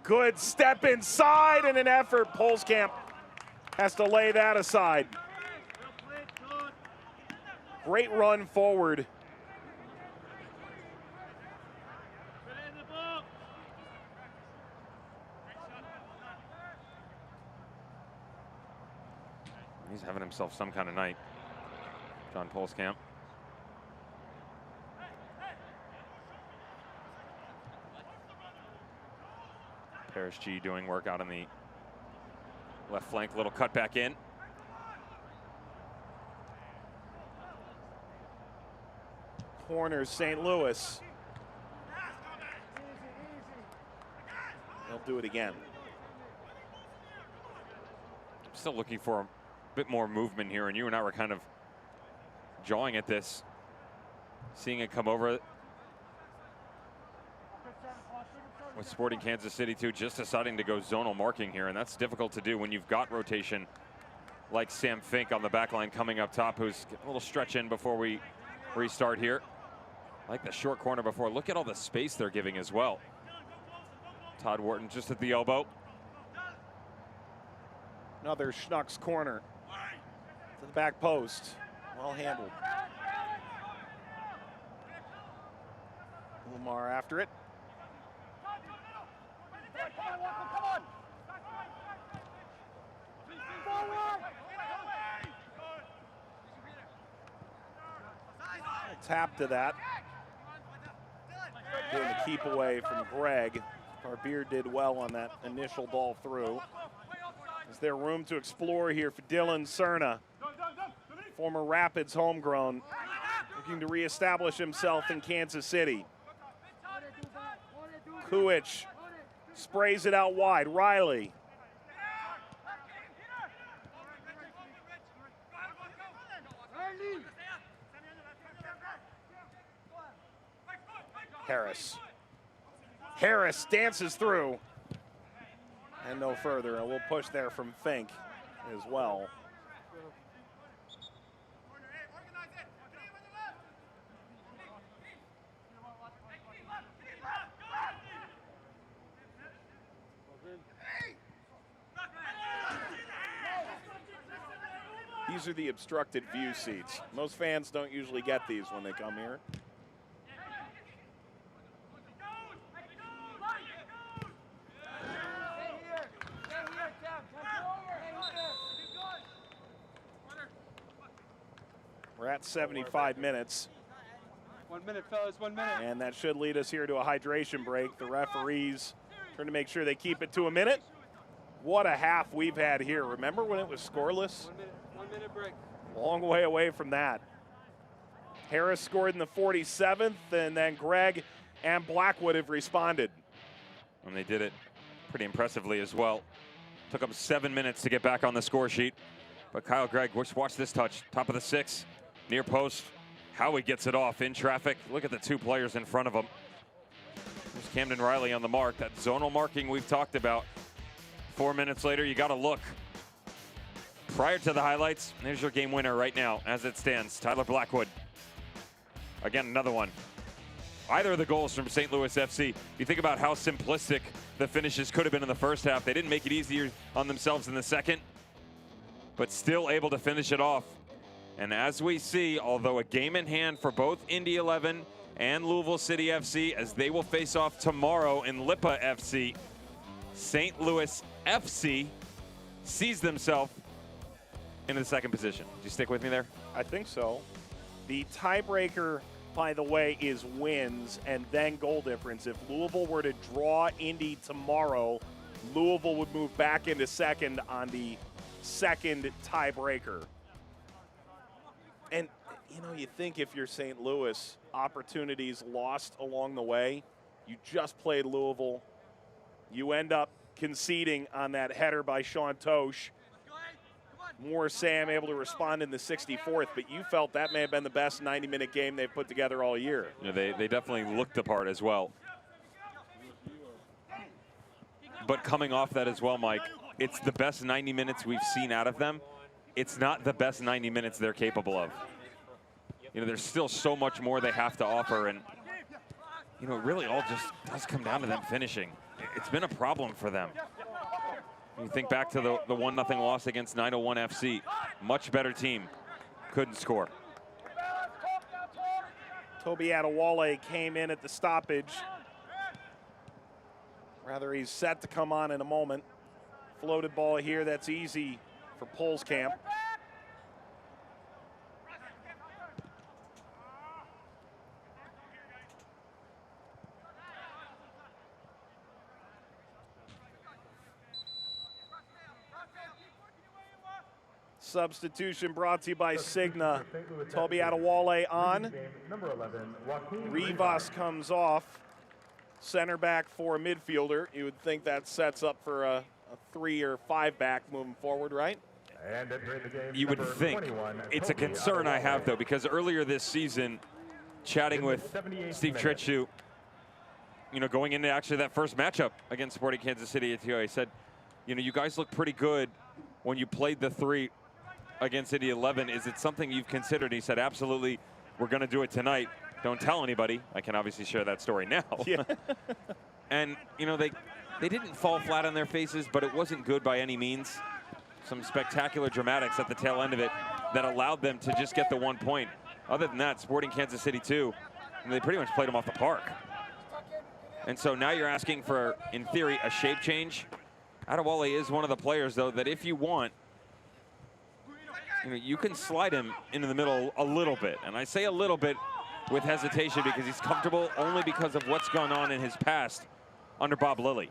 Good step inside and an effort. Polskamp has to lay that aside. Great run forward. He's having himself some kind of night, John Polskamp. Parrish G doing work out on the left flank, little cut back in. Corners St. Louis. They'll do it again. Still looking for a bit more movement here, and you and I were kind of jawing at this, seeing it come over with Sporting Kansas City too, just deciding to go zonal marking here, and that's difficult to do when you've got rotation like Sam Fink on the back line coming up top, who's a little stretch in before we restart here. Like the short corner before. Look at all the space they're giving as well. Todd Wharton just at the elbow. Another Schnucks corner to the back post. Well handled. Umar after it. Tap to that. Getting the keep away from Greg. Barbier did well on that initial ball through. Is there room to explore here for Dylan Cerna? Former Rapids homegrown, looking to reestablish himself in Kansas City. Kuich sprays it out wide. Riley. Harris. Harris dances through. And no further. And we'll push there from Fink as well. These are the obstructed view seats. Most fans don't usually get these when they come here. We're at 75 minutes. 1 minute, fellas, 1 minute. And that should lead us here to a hydration break. The referees trying to make sure they keep it to a minute. What a half we've had here. Remember when it was scoreless? 1 minute break. Long way away from that. Harris scored in the 47th, and then Greg and Blackwood have responded. And they did it pretty impressively as well. Took them 7 minutes to get back on the score sheet. But Kyle Gregg, watch this touch. Top of the 6, near post. Howie gets it off in traffic. Look at the 2 players in front of him. There's Camden Riley on the mark. That zonal marking we've talked about. 4 minutes later, you got to look. Prior to the highlights, there's your game winner right now as it stands. Tyler Blackwood. Again, another one. Either of the goals from St. Louis FC, you think about how simplistic the finishes could have been in the first half. They didn't make it easier on themselves in the second, but still able to finish it off. And as we see, although a game in hand for both Indy 11 and Louisville City FC, as they will face off tomorrow in Lipa FC, St. Louis FC sees themselves in the second position. Do you stick with me there? I think so. The tiebreaker, by the way, is wins and then goal difference. If Louisville were to draw Indy tomorrow, Louisville would move back into second on the second tiebreaker. And, you know, you think if you're St. Louis, opportunities lost along the way. You just played Louisville. You end up conceding on that header by Sean Tosh. Moore Sam able to respond in the 64th, but you felt that may have been the best 90-minute game they've put together all year. Yeah, they definitely looked the part as well. But coming off that as well, Mike, it's the best 90 minutes we've seen out of them. It's not the best 90 minutes they're capable of. You know, there's still so much more they have to offer, and, you know, it really all just does come down to them finishing. It's been a problem for them. You think back to the 1-0 loss against 901 FC. Much better team. Couldn't score. Toby Adewale came in at the stoppage. Rather, he's set to come on in a moment. Floated ball here, that's easy for Polskamp. Substitution brought to you by Cigna. Toby Adewale on. Number 11, Joaquin Rivas comes off. Center back for a midfielder. You would think that sets up for a 3 or 5 back moving forward, right? And entering the game, You would number think. 21, It's a Toby concern I have, Adewale. though, because earlier this season, chatting In the with 78th Steve minute. Tritchu, going into actually that first matchup against Sporting Kansas City at TO, he said, you guys look pretty good when you played the 3 against City 11. Is it something you've considered? He said, absolutely, we're going to do it tonight. Don't tell anybody. I can obviously share that story now. Yeah. And, they didn't fall flat on their faces, but it wasn't good by any means. Some spectacular dramatics at the tail end of it that allowed them to just get the 1 point. Other than that, Sporting Kansas City 2, they pretty much played them off the park. And so now you're asking for, in theory, a shape change. Adewale is one of the players, though, that if you want, you can slide him into the middle a little bit. And I say a little bit with hesitation because he's comfortable only because of what's gone on in his past under Bob Lilly.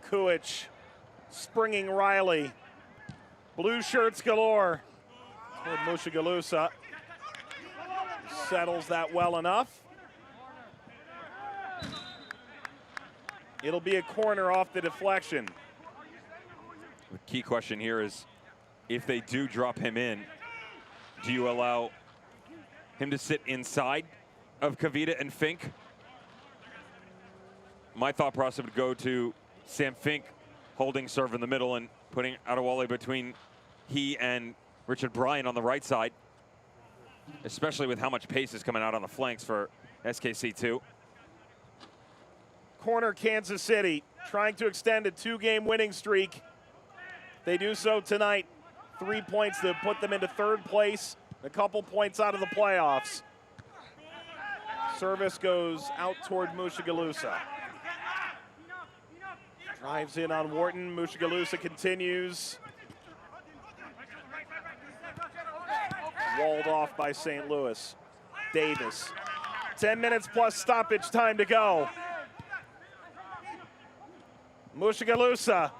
Kuich springing Riley. Blue shirts galore. Toward Mushagalusa. Settles that well enough. It'll be a corner off the deflection. The key question here is, if they do drop him in, do you allow him to sit inside of Kavita and Fink? My thought process would go to Sam Fink holding serve in the middle and putting Adewale between he and Richard Bryan on the right side, especially with how much pace is coming out on the flanks for SKC2. Corner Kansas City trying to extend a 2-game winning streak. They do so tonight. 3 points to put them into 3rd place, a couple points out of the playoffs. Service goes out toward Mushagalusa. Drives in on Wharton. Mushagalusa continues. Walled off by St. Louis. Davis. 10 minutes plus stoppage time to go. Mushagalusa.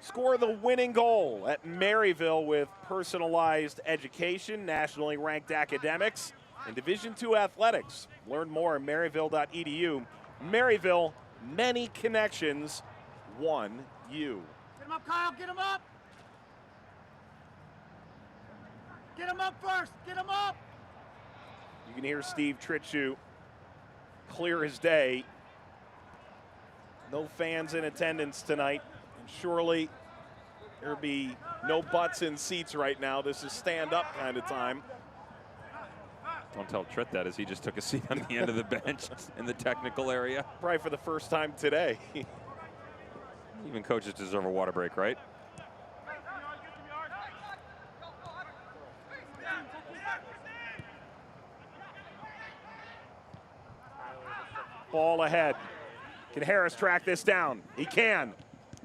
Score the winning goal at Maryville with personalized education, nationally ranked academics, and Division II athletics. Learn more at maryville.edu. Maryville, many connections, one you. Get him up, Kyle. Get him up. Get him up first. Get him up. You can hear Steve Tritchu clear as day. No fans in attendance tonight. And surely there'll be no butts in seats right now. This is stand-up kind of time. Don't tell Tritt that, as he just took a seat on the end of the bench in the technical area. Probably for the first time today. Even coaches deserve a water break, right? Ball ahead. Can Harris track this down? He can.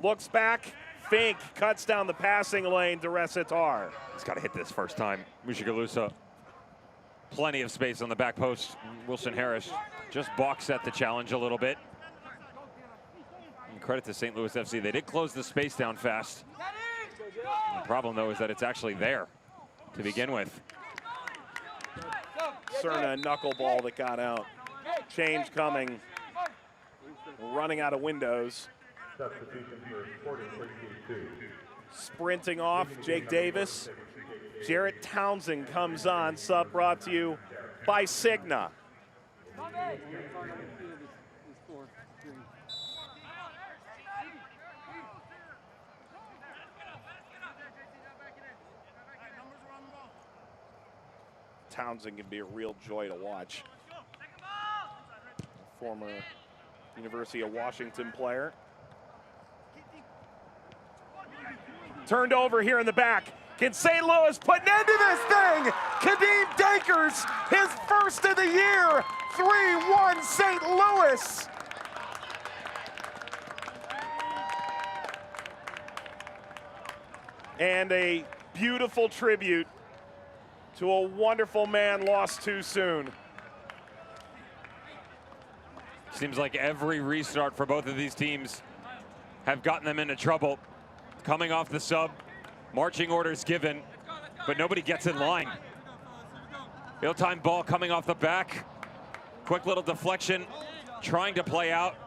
Looks back. Fink cuts down the passing lane to Recitar. He's got to hit this first time. Mushagalusa, plenty of space on the back post. Wilson Harris just balks at the challenge a little bit. And credit to St. Louis FC. They did close the space down fast. The problem, though, is that it's actually there to begin with. Cerna knuckleball that got out. Change coming. Running out of windows. Sprinting off, Jake Davis. Jarrett Townsend comes on. Sub brought to you by Cigna. Townsend can be a real joy to watch. Former University of Washington player. Turned over here in the back. Can St. Louis put an end to this thing? Kadeem Dankers, his first of the year. 3-1 St. Louis. And a beautiful tribute to a wonderful man lost too soon. Seems like every restart for both of these teams have gotten them into trouble. Coming off the sub, marching orders given, but nobody gets in line. Ill-timed ball coming off the back. Quick little deflection, trying to play out.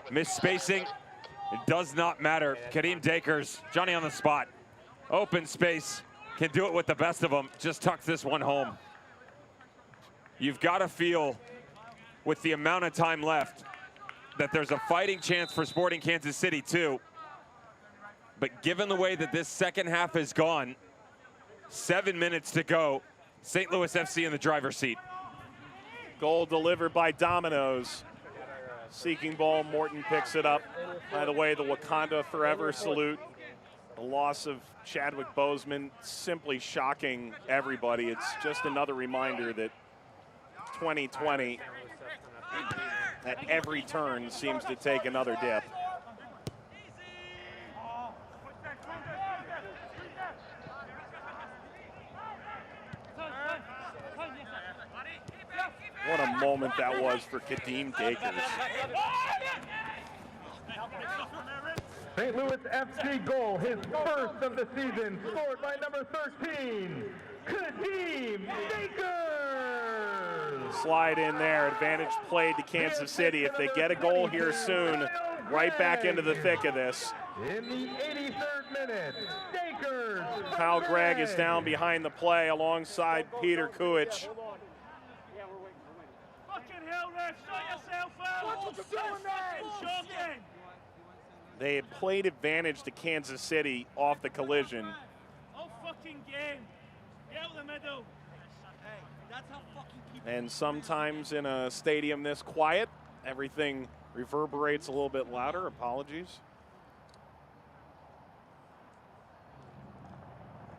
Missed spacing, it does not matter. Kadeem Dakers, Johnny on the spot. Open space, can do it with the best of them. Just tucks this one home. You've got to feel, with the amount of time left, that there's a fighting chance for Sporting Kansas City too. But given the way that this second half has gone, 7 minutes to go, St. Louis FC in the driver's seat. Goal delivered by Domino's. Seeking ball, Morton picks it up. By the way, the Wakanda Forever salute. The loss of Chadwick Boseman simply shocking everybody. It's just another reminder that 2020 at every turn seems to take another dip. What a moment that was for Kadeem Dakers. St. Louis FC goal, his first of the season, scored by number 13, Kadeem Dakers. Slide in there, advantage played to Kansas City. If they get a goal here soon, right back into the thick of this. In the 83rd minute, Dakers. Kyle Gregg is down behind the play alongside Peter Kuich. They had played advantage to Kansas City off the collision. And sometimes in a stadium this quiet, everything reverberates a little bit louder. Apologies.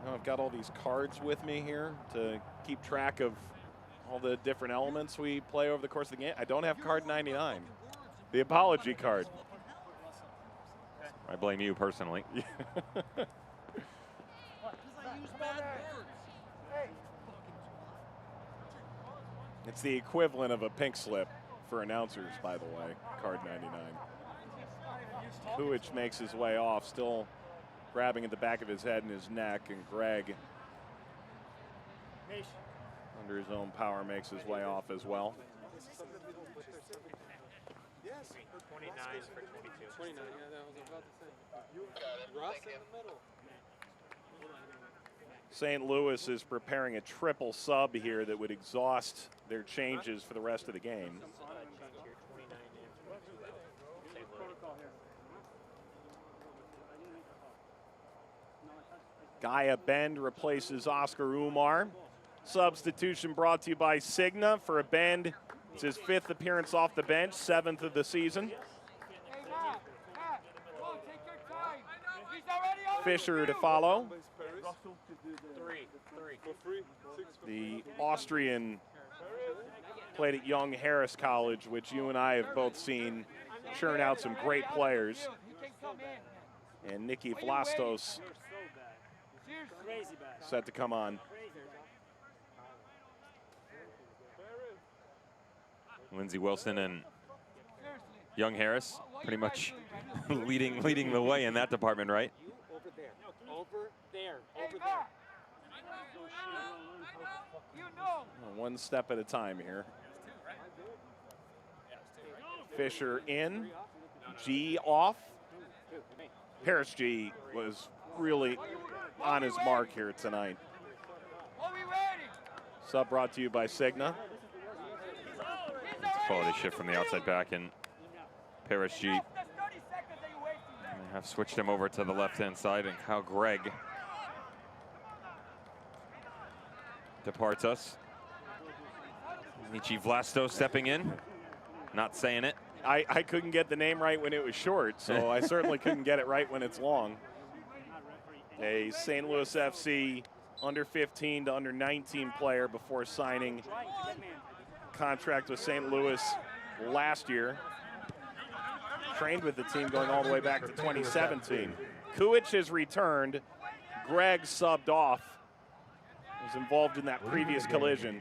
Now I've got all these cards with me here to keep track of all the different elements we play over the course of the game. I don't have card 99, the apology card. I blame you personally. It's the equivalent of a pink slip for announcers, by the way, card 99. Kuich makes his way off, still grabbing at the back of his head and his neck, and Gregg, under his own power, makes his way off as well. 29 for 22. 29, yeah, that was about to say. Russ in the middle. St. Louis is preparing a triple sub here that would exhaust their changes for the rest of the game. Gaia Bend replaces Oscar Umar. Substitution brought to you by Cigna for a Bend. It's his 5th appearance off the bench, 7th of the season. Fisher to follow. The Austrian played at Young Harris College, which you and I have both seen churn out some great players. And Nicky Vlastos set to come on. Lindsey Wilson and Young Harris pretty much leading the way in that department, right? Over there. Over there. Over there. One step at a time here. Fisher in, G off. Paris G was really on his mark here tonight. Sub brought to you by Cigna. Quality shift from the outside back, and Paris G. They have switched him over to the left-hand side, and Kyle Gregg departs us. Nicky Vlastos stepping in, not saying it. I couldn't get the name right when it was short, so I certainly couldn't get it right when it's long. A St. Louis FC under 15 to under 19 player before signing contract with St. Louis last year. Trained with the team going all the way back to 2017. Kuich has returned. Gregg subbed off. Was involved in that previous collision.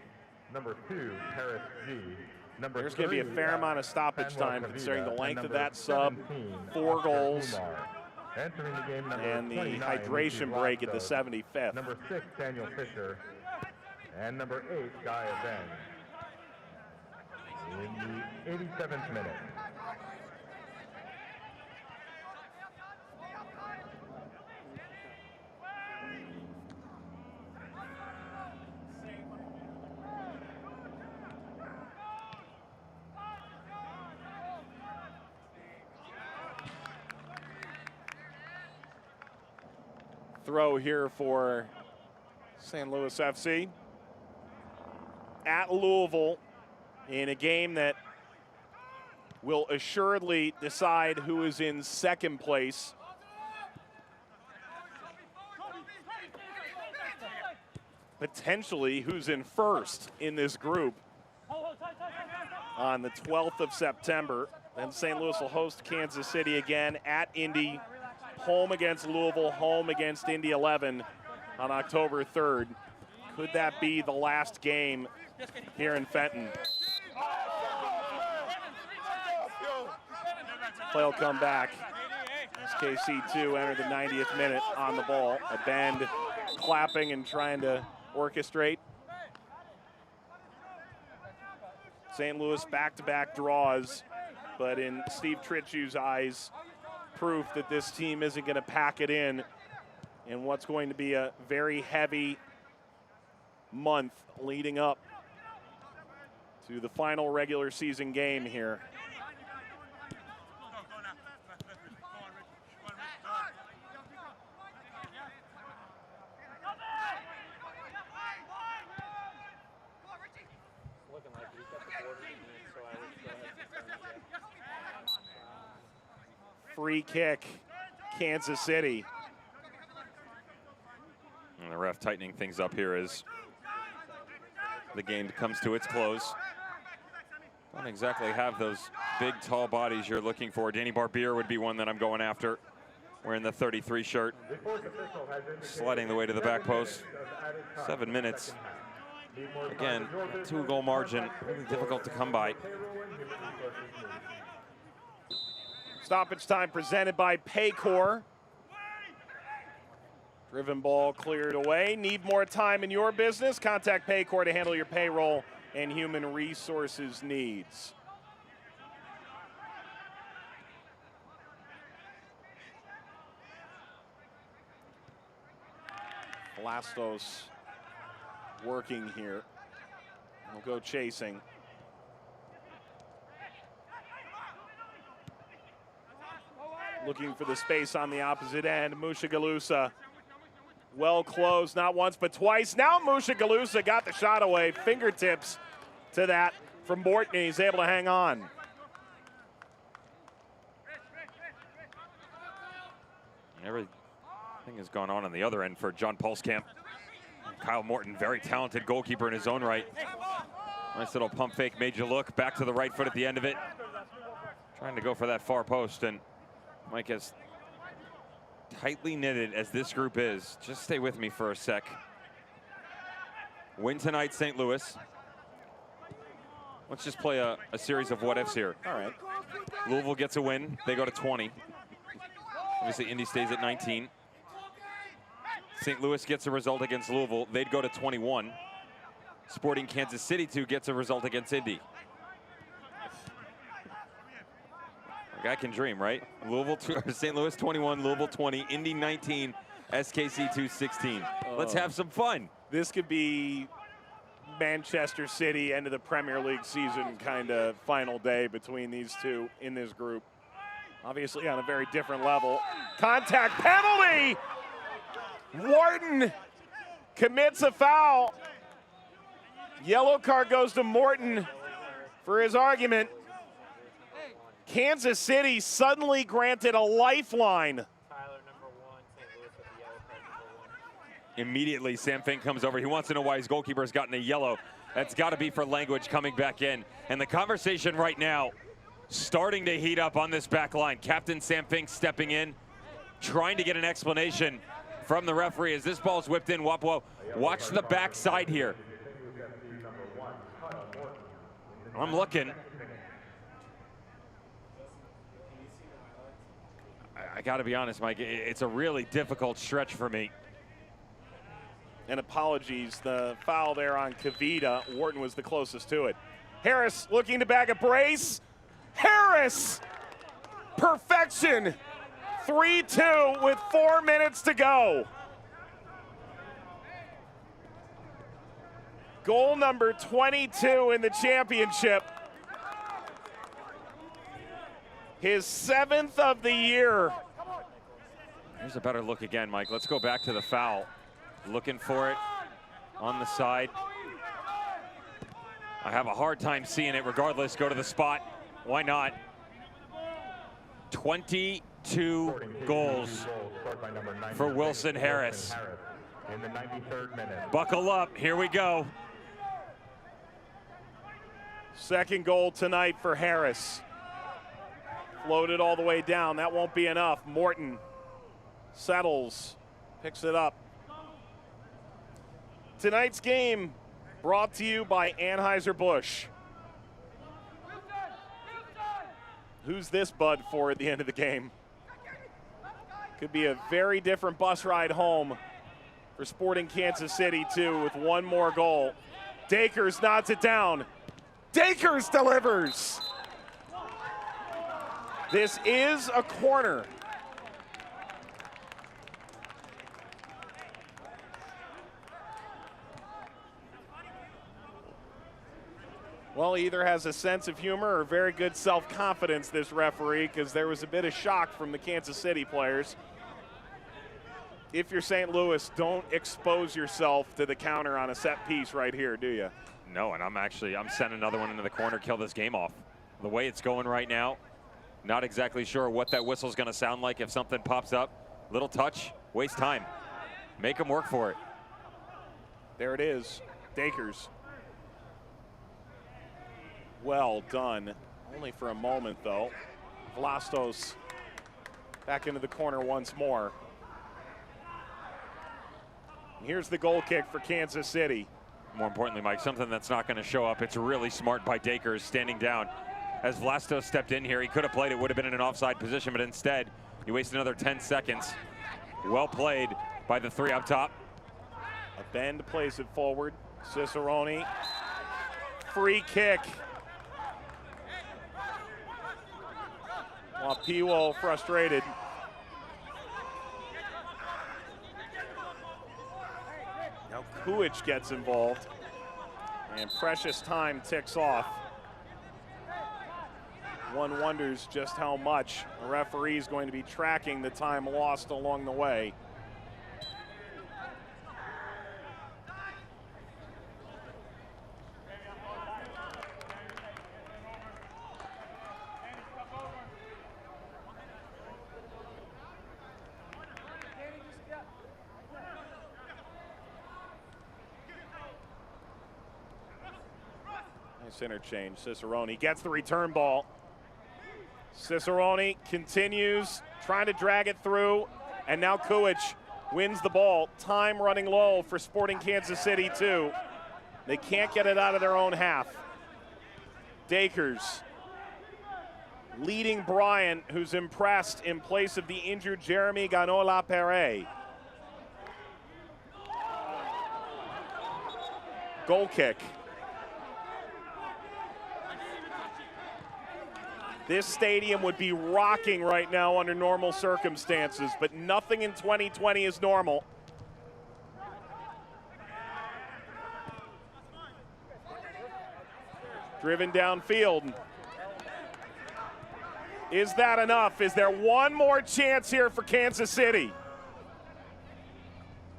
Number 2, Paris G. There's going to be a fair amount of stoppage time considering the length of that sub, 4 goals, and the hydration break at the 75th. Number 6, Daniel Fisher, and number 8, Guy Ben. In the 87th minute. Throw here for St. Louis FC at Louisville in a game that will assuredly decide who is in second place. Potentially who's in first in this group on the 12th of September. Then St. Louis will host Kansas City again at Indy. Home against Louisville, home against Indy 11 on October 3rd. Could that be the last game here in Fenton? Play will come back. SKC2 entered the 90th minute on the ball. A bend clapping and trying to orchestrate. St. Louis back-to-back draws, but in Steve Tritchew's eyes, proof that this team isn't going to pack it in what's going to be a very heavy month leading up to the final regular season game here. Free kick, Kansas City. And the ref tightening things up here as the game comes to its close. Don't exactly have those big, tall bodies you're looking for. Danny Barbier would be one that I'm going after. Wearing the 33 shirt. Sliding the way to the back post. 7 minutes. Again, a 2-goal margin, really difficult to come by. Stoppage time presented by Paycor. Driven ball cleared away. Need more time in your business? Contact Paycor to handle your payroll and human resources needs. Vlastos working here. We'll go chasing. Looking for the space on the opposite end. Mushagalusa well closed, not once but twice. Now Mushagalusa got the shot away. Fingertips to that from Morton. He's able to hang on. Everything has gone on the other end for John Pulskamp. Kyle Morton, very talented goalkeeper in his own right. Nice little pump fake, made you look. Back to the right foot at the end of it. Trying to go for that far post, and Mike, as tightly knitted as this group is, just stay with me for a sec. Win tonight, St. Louis. Let's just play a series of what-ifs here. All right. Louisville gets a win. They go to 20. Obviously, Indy stays at 19. St. Louis gets a result against Louisville. They'd go to 21. Sporting Kansas City 2 gets a result against Indy. A guy can dream, right? St. Louis 21, Louisville 20, Indy 19, SKC 2 16. Let's have some fun. This could be Manchester City end of the Premier League season kind of final day between these two in this group. Obviously on a very different level. Contact penalty! Wharton commits a foul. Yellow card goes to Morton for his argument. Kansas City suddenly granted a lifeline. Immediately, Sam Fink comes over. He wants to know why his goalkeeper has gotten a yellow. That's got to be for language coming back in. And the conversation right now starting to heat up on this back line. Captain Sam Fink stepping in, trying to get an explanation from the referee as this ball's whipped in. Wapwo, watch the backside here. I'm looking. I got to be honest, Mike, it's a really difficult stretch for me. And apologies, the foul there on Kavita. Wharton was the closest to it. Harris looking to bag a brace. Harris! Perfection! 3-2 with 4 minutes to go. Goal number 22 in the championship. His 7th of the year. Here's a better look again, Mike. Let's go back to the foul. Looking for it on the side. I have a hard time seeing it regardless. Go to the spot. Why not? 22 goals for Wilson Harris. In the 93rd minute. Buckle up. Here we go. Second goal tonight for Harris. Floated all the way down. That won't be enough. Morton settles, picks it up. Tonight's game brought to you by Anheuser-Busch. Who's this bud for at the end of the game? Could be a very different bus ride home for Sporting Kansas City, too, with one more goal. Dakers nods it down. Dakers delivers. This is a corner. Well, he either has a sense of humor or very good self-confidence, this referee, because there was a bit of shock from the Kansas City players. If you're St. Louis, don't expose yourself to the counter on a set piece right here, do you? No, and I'm sending another one into the corner, kill this game off. The way it's going right now, not exactly sure what that whistle's going to sound like if something pops up. Little touch, waste time. Make them work for it. There it is, Dakers. Well done, only for a moment though. Vlastos back into the corner once more. And here's the goal kick for Kansas City. More importantly, Mike, something that's not going to show up. It's really smart by Dakers standing down. As Vlastos stepped in here, he could have played it, would have been in an offside position, but instead, he wasted another 10 seconds. Well played by the three up top. A bend plays it forward. Cicerone, free kick. Wapiwo frustrated. Now Kuich gets involved, and precious time ticks off. One wonders just how much a referee is going to be tracking the time lost along the way. Nice interchange. Cicerone gets the return ball. Cicerone continues trying to drag it through, and now Kuich wins the ball. Time running low for Sporting Kansas City too. They can't get it out of their own half. Dakers leading Bryant, who's impressed in place of the injured Jeremy Ganola-Pere. Goal kick. This stadium would be rocking right now under normal circumstances, but nothing in 2020 is normal. Driven downfield. Is that enough? Is there one more chance here for Kansas City?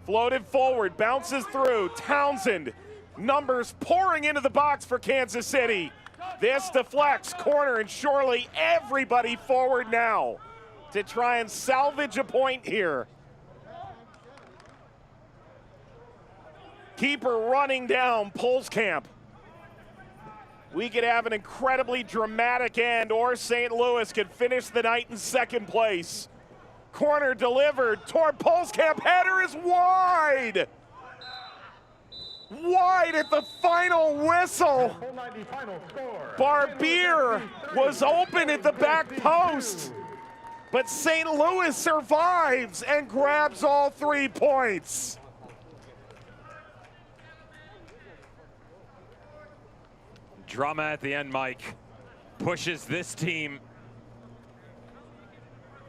Floated forward, bounces through. Townsend, numbers pouring into the box for Kansas City. This deflects, corner, and surely everybody forward now to try and salvage a point here. Keeper running down Polskamp. We could have an incredibly dramatic end, or St. Louis could finish the night in second place. Corner delivered toward Polskamp, header is wide. wide at the final whistle. Barbier was open at the back post, but St. Louis survives and grabs all 3 points. Drama at the end, Mike, pushes this team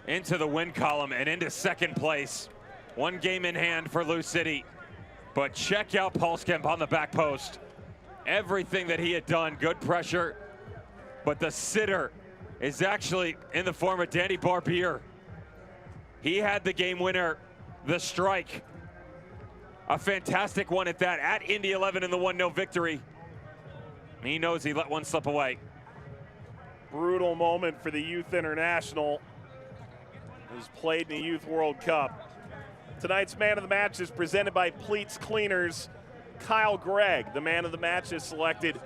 into the win column and into second place. 1 game in hand for Lou City, but check out Polskamp on the back post. Everything that he had done, good pressure, but the sitter is actually in the form of Danny Barbier. He had the game winner, the strike. A fantastic one at that, at Indy 11 in the 1-0 victory. He knows he let one slip away. Brutal moment for the Youth International, who's played in the Youth World Cup. Tonight's man of the match is presented by Pleats Cleaners. Kyle Gregg, the man of the match, is selected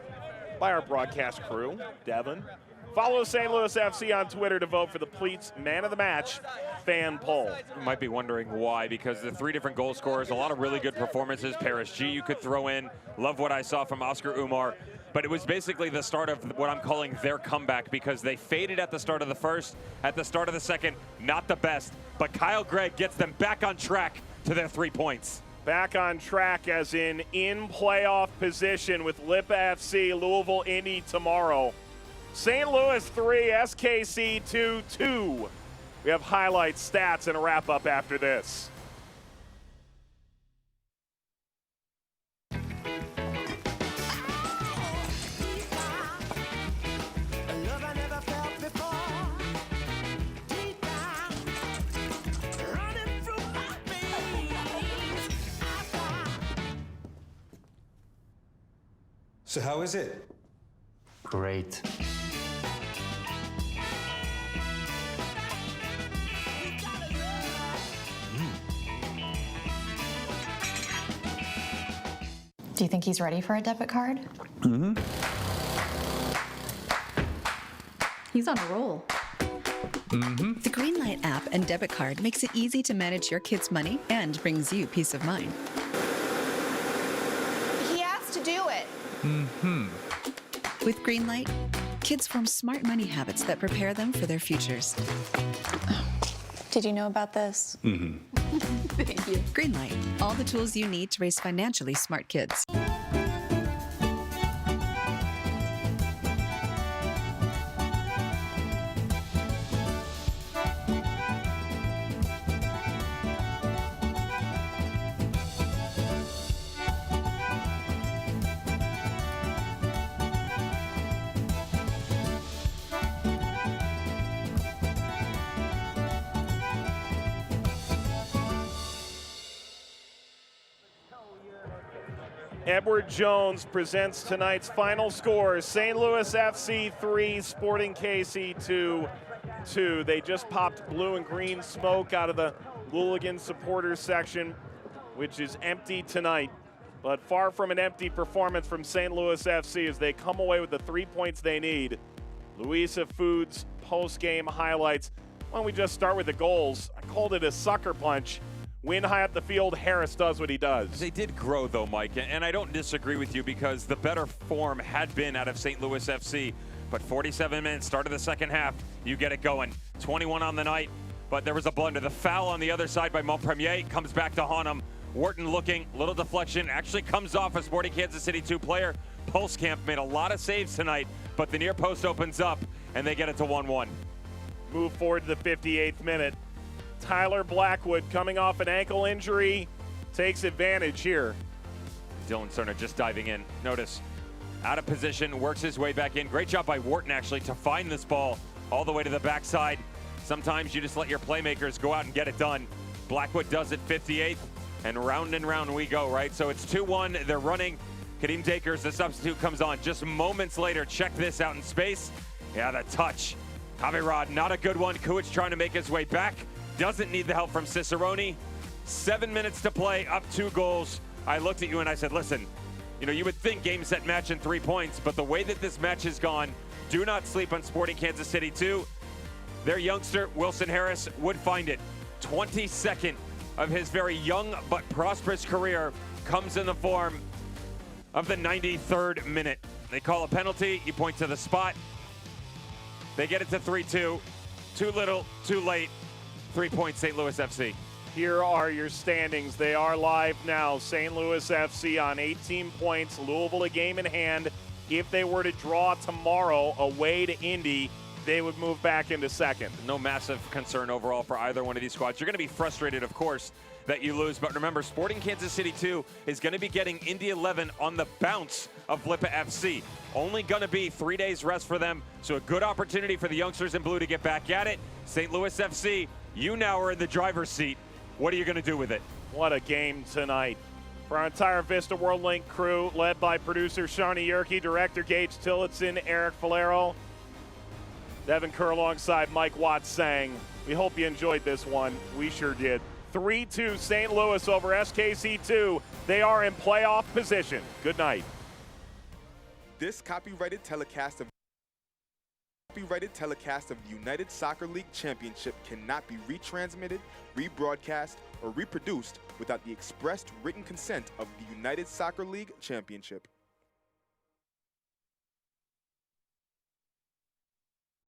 by our broadcast crew, Devin. Follow St. Louis FC on Twitter to vote for the Pleats Man of the Match fan poll. You might be wondering why, because the 3 different goal scorers, a lot of really good performances. Paris G you could throw in. Love what I saw from Oscar Umar. But it was basically the start of what I'm calling their comeback, because they faded at the start of the first, at the start of the second, not the best. But Kyle Gregg gets them back on track to their 3 points. Back on track as in playoff position with Lipa FC, Louisville, Indy tomorrow. St. Louis 3, SKC 2. We have highlights, stats, and a wrap-up after this. So how is it? Great. Do you think he's ready for a debit card? Mm-hmm. He's on a roll. Mm-hmm. The Greenlight app and debit card makes it easy to manage your kids' money and brings you peace of mind. He has to do it. Mm-hmm. With Greenlight, kids form smart money habits that prepare them for their futures. Did you know about this? Mm-hmm. Thank you. Greenlight, all the tools you need to raise financially smart kids. Edward Jones presents tonight's final score. St. Louis FC 3, Sporting KC 2. They just popped blue and green smoke out of the Hooligan supporters section, which is empty tonight. But far from an empty performance from St. Louis FC as they come away with the 3 points they need. Louisa Foods post-game highlights. Why don't we just start with the goals? I called it a sucker punch. Win high up the field, Harris does what he does. They did grow, though, Mike, and I don't disagree with you because the better form had been out of St. Louis FC. But 47 minutes, start of the second half, you get it going. 21 on the night, but there was a blunder. The foul on the other side by Montpremier comes back to haunt him. Wharton looking, little deflection, actually comes off a Sporting Kansas City 2 player. Polskamp made a lot of saves tonight, but the near post opens up, and they get it to 1-1. Move forward to the 58th minute. Tyler Blackwood, coming off an ankle injury, takes advantage here. Dylan Cerner just diving in. Notice, out of position, works his way back in. Great job by Wharton, actually, to find this ball all the way to the backside. Sometimes you just let your playmakers go out and get it done. Blackwood does it 58th, and round we go, right? So it's 2-1. They're running. Kadeem Dakers, the substitute, comes on just moments later. Check this out in space. Yeah, the touch. Javi, not a good one. Kuich trying to make his way back. Doesn't need the help from Cicerone. 7 minutes to play, up 2 goals. I looked at you and I said, listen, you know, you would think game, set, match in 3 points, but the way that this match has gone, do not sleep on Sporting Kansas City 2. Their youngster, Wilson Harris, would find it. 22nd of his very young but prosperous career comes in the form of the 93rd minute. They call a penalty. You point to the spot. They get it to 3-2. Too little, too late. 3 points, St. Louis FC. Here are your standings. They are live now. St. Louis FC on 18 points. Louisville a game in hand. If they were to draw tomorrow away to Indy, they would move back into second. No massive concern overall for either one of these squads. You're going to be frustrated, of course, that you lose. But remember, Sporting Kansas City 2 is going to be getting Indy 11 on the bounce of Blippa FC. Only going to be 3 days rest for them. So a good opportunity for the youngsters in blue to get back at it. St. Louis FC, you now are in the driver's seat. What are you going to do with it? What a game tonight. For our entire Vista World Link crew, led by producer Sharni Yerke, director Gage Tillotson, Eric Falero, Devin Kerr alongside Mike Watts sang. We hope you enjoyed this one. We sure did. 3-2 St. Louis over SKC2. They are in playoff position. Good night. This copyrighted telecast of the United Soccer League Championship cannot be retransmitted, rebroadcast, or reproduced without the expressed written consent of the United Soccer League Championship.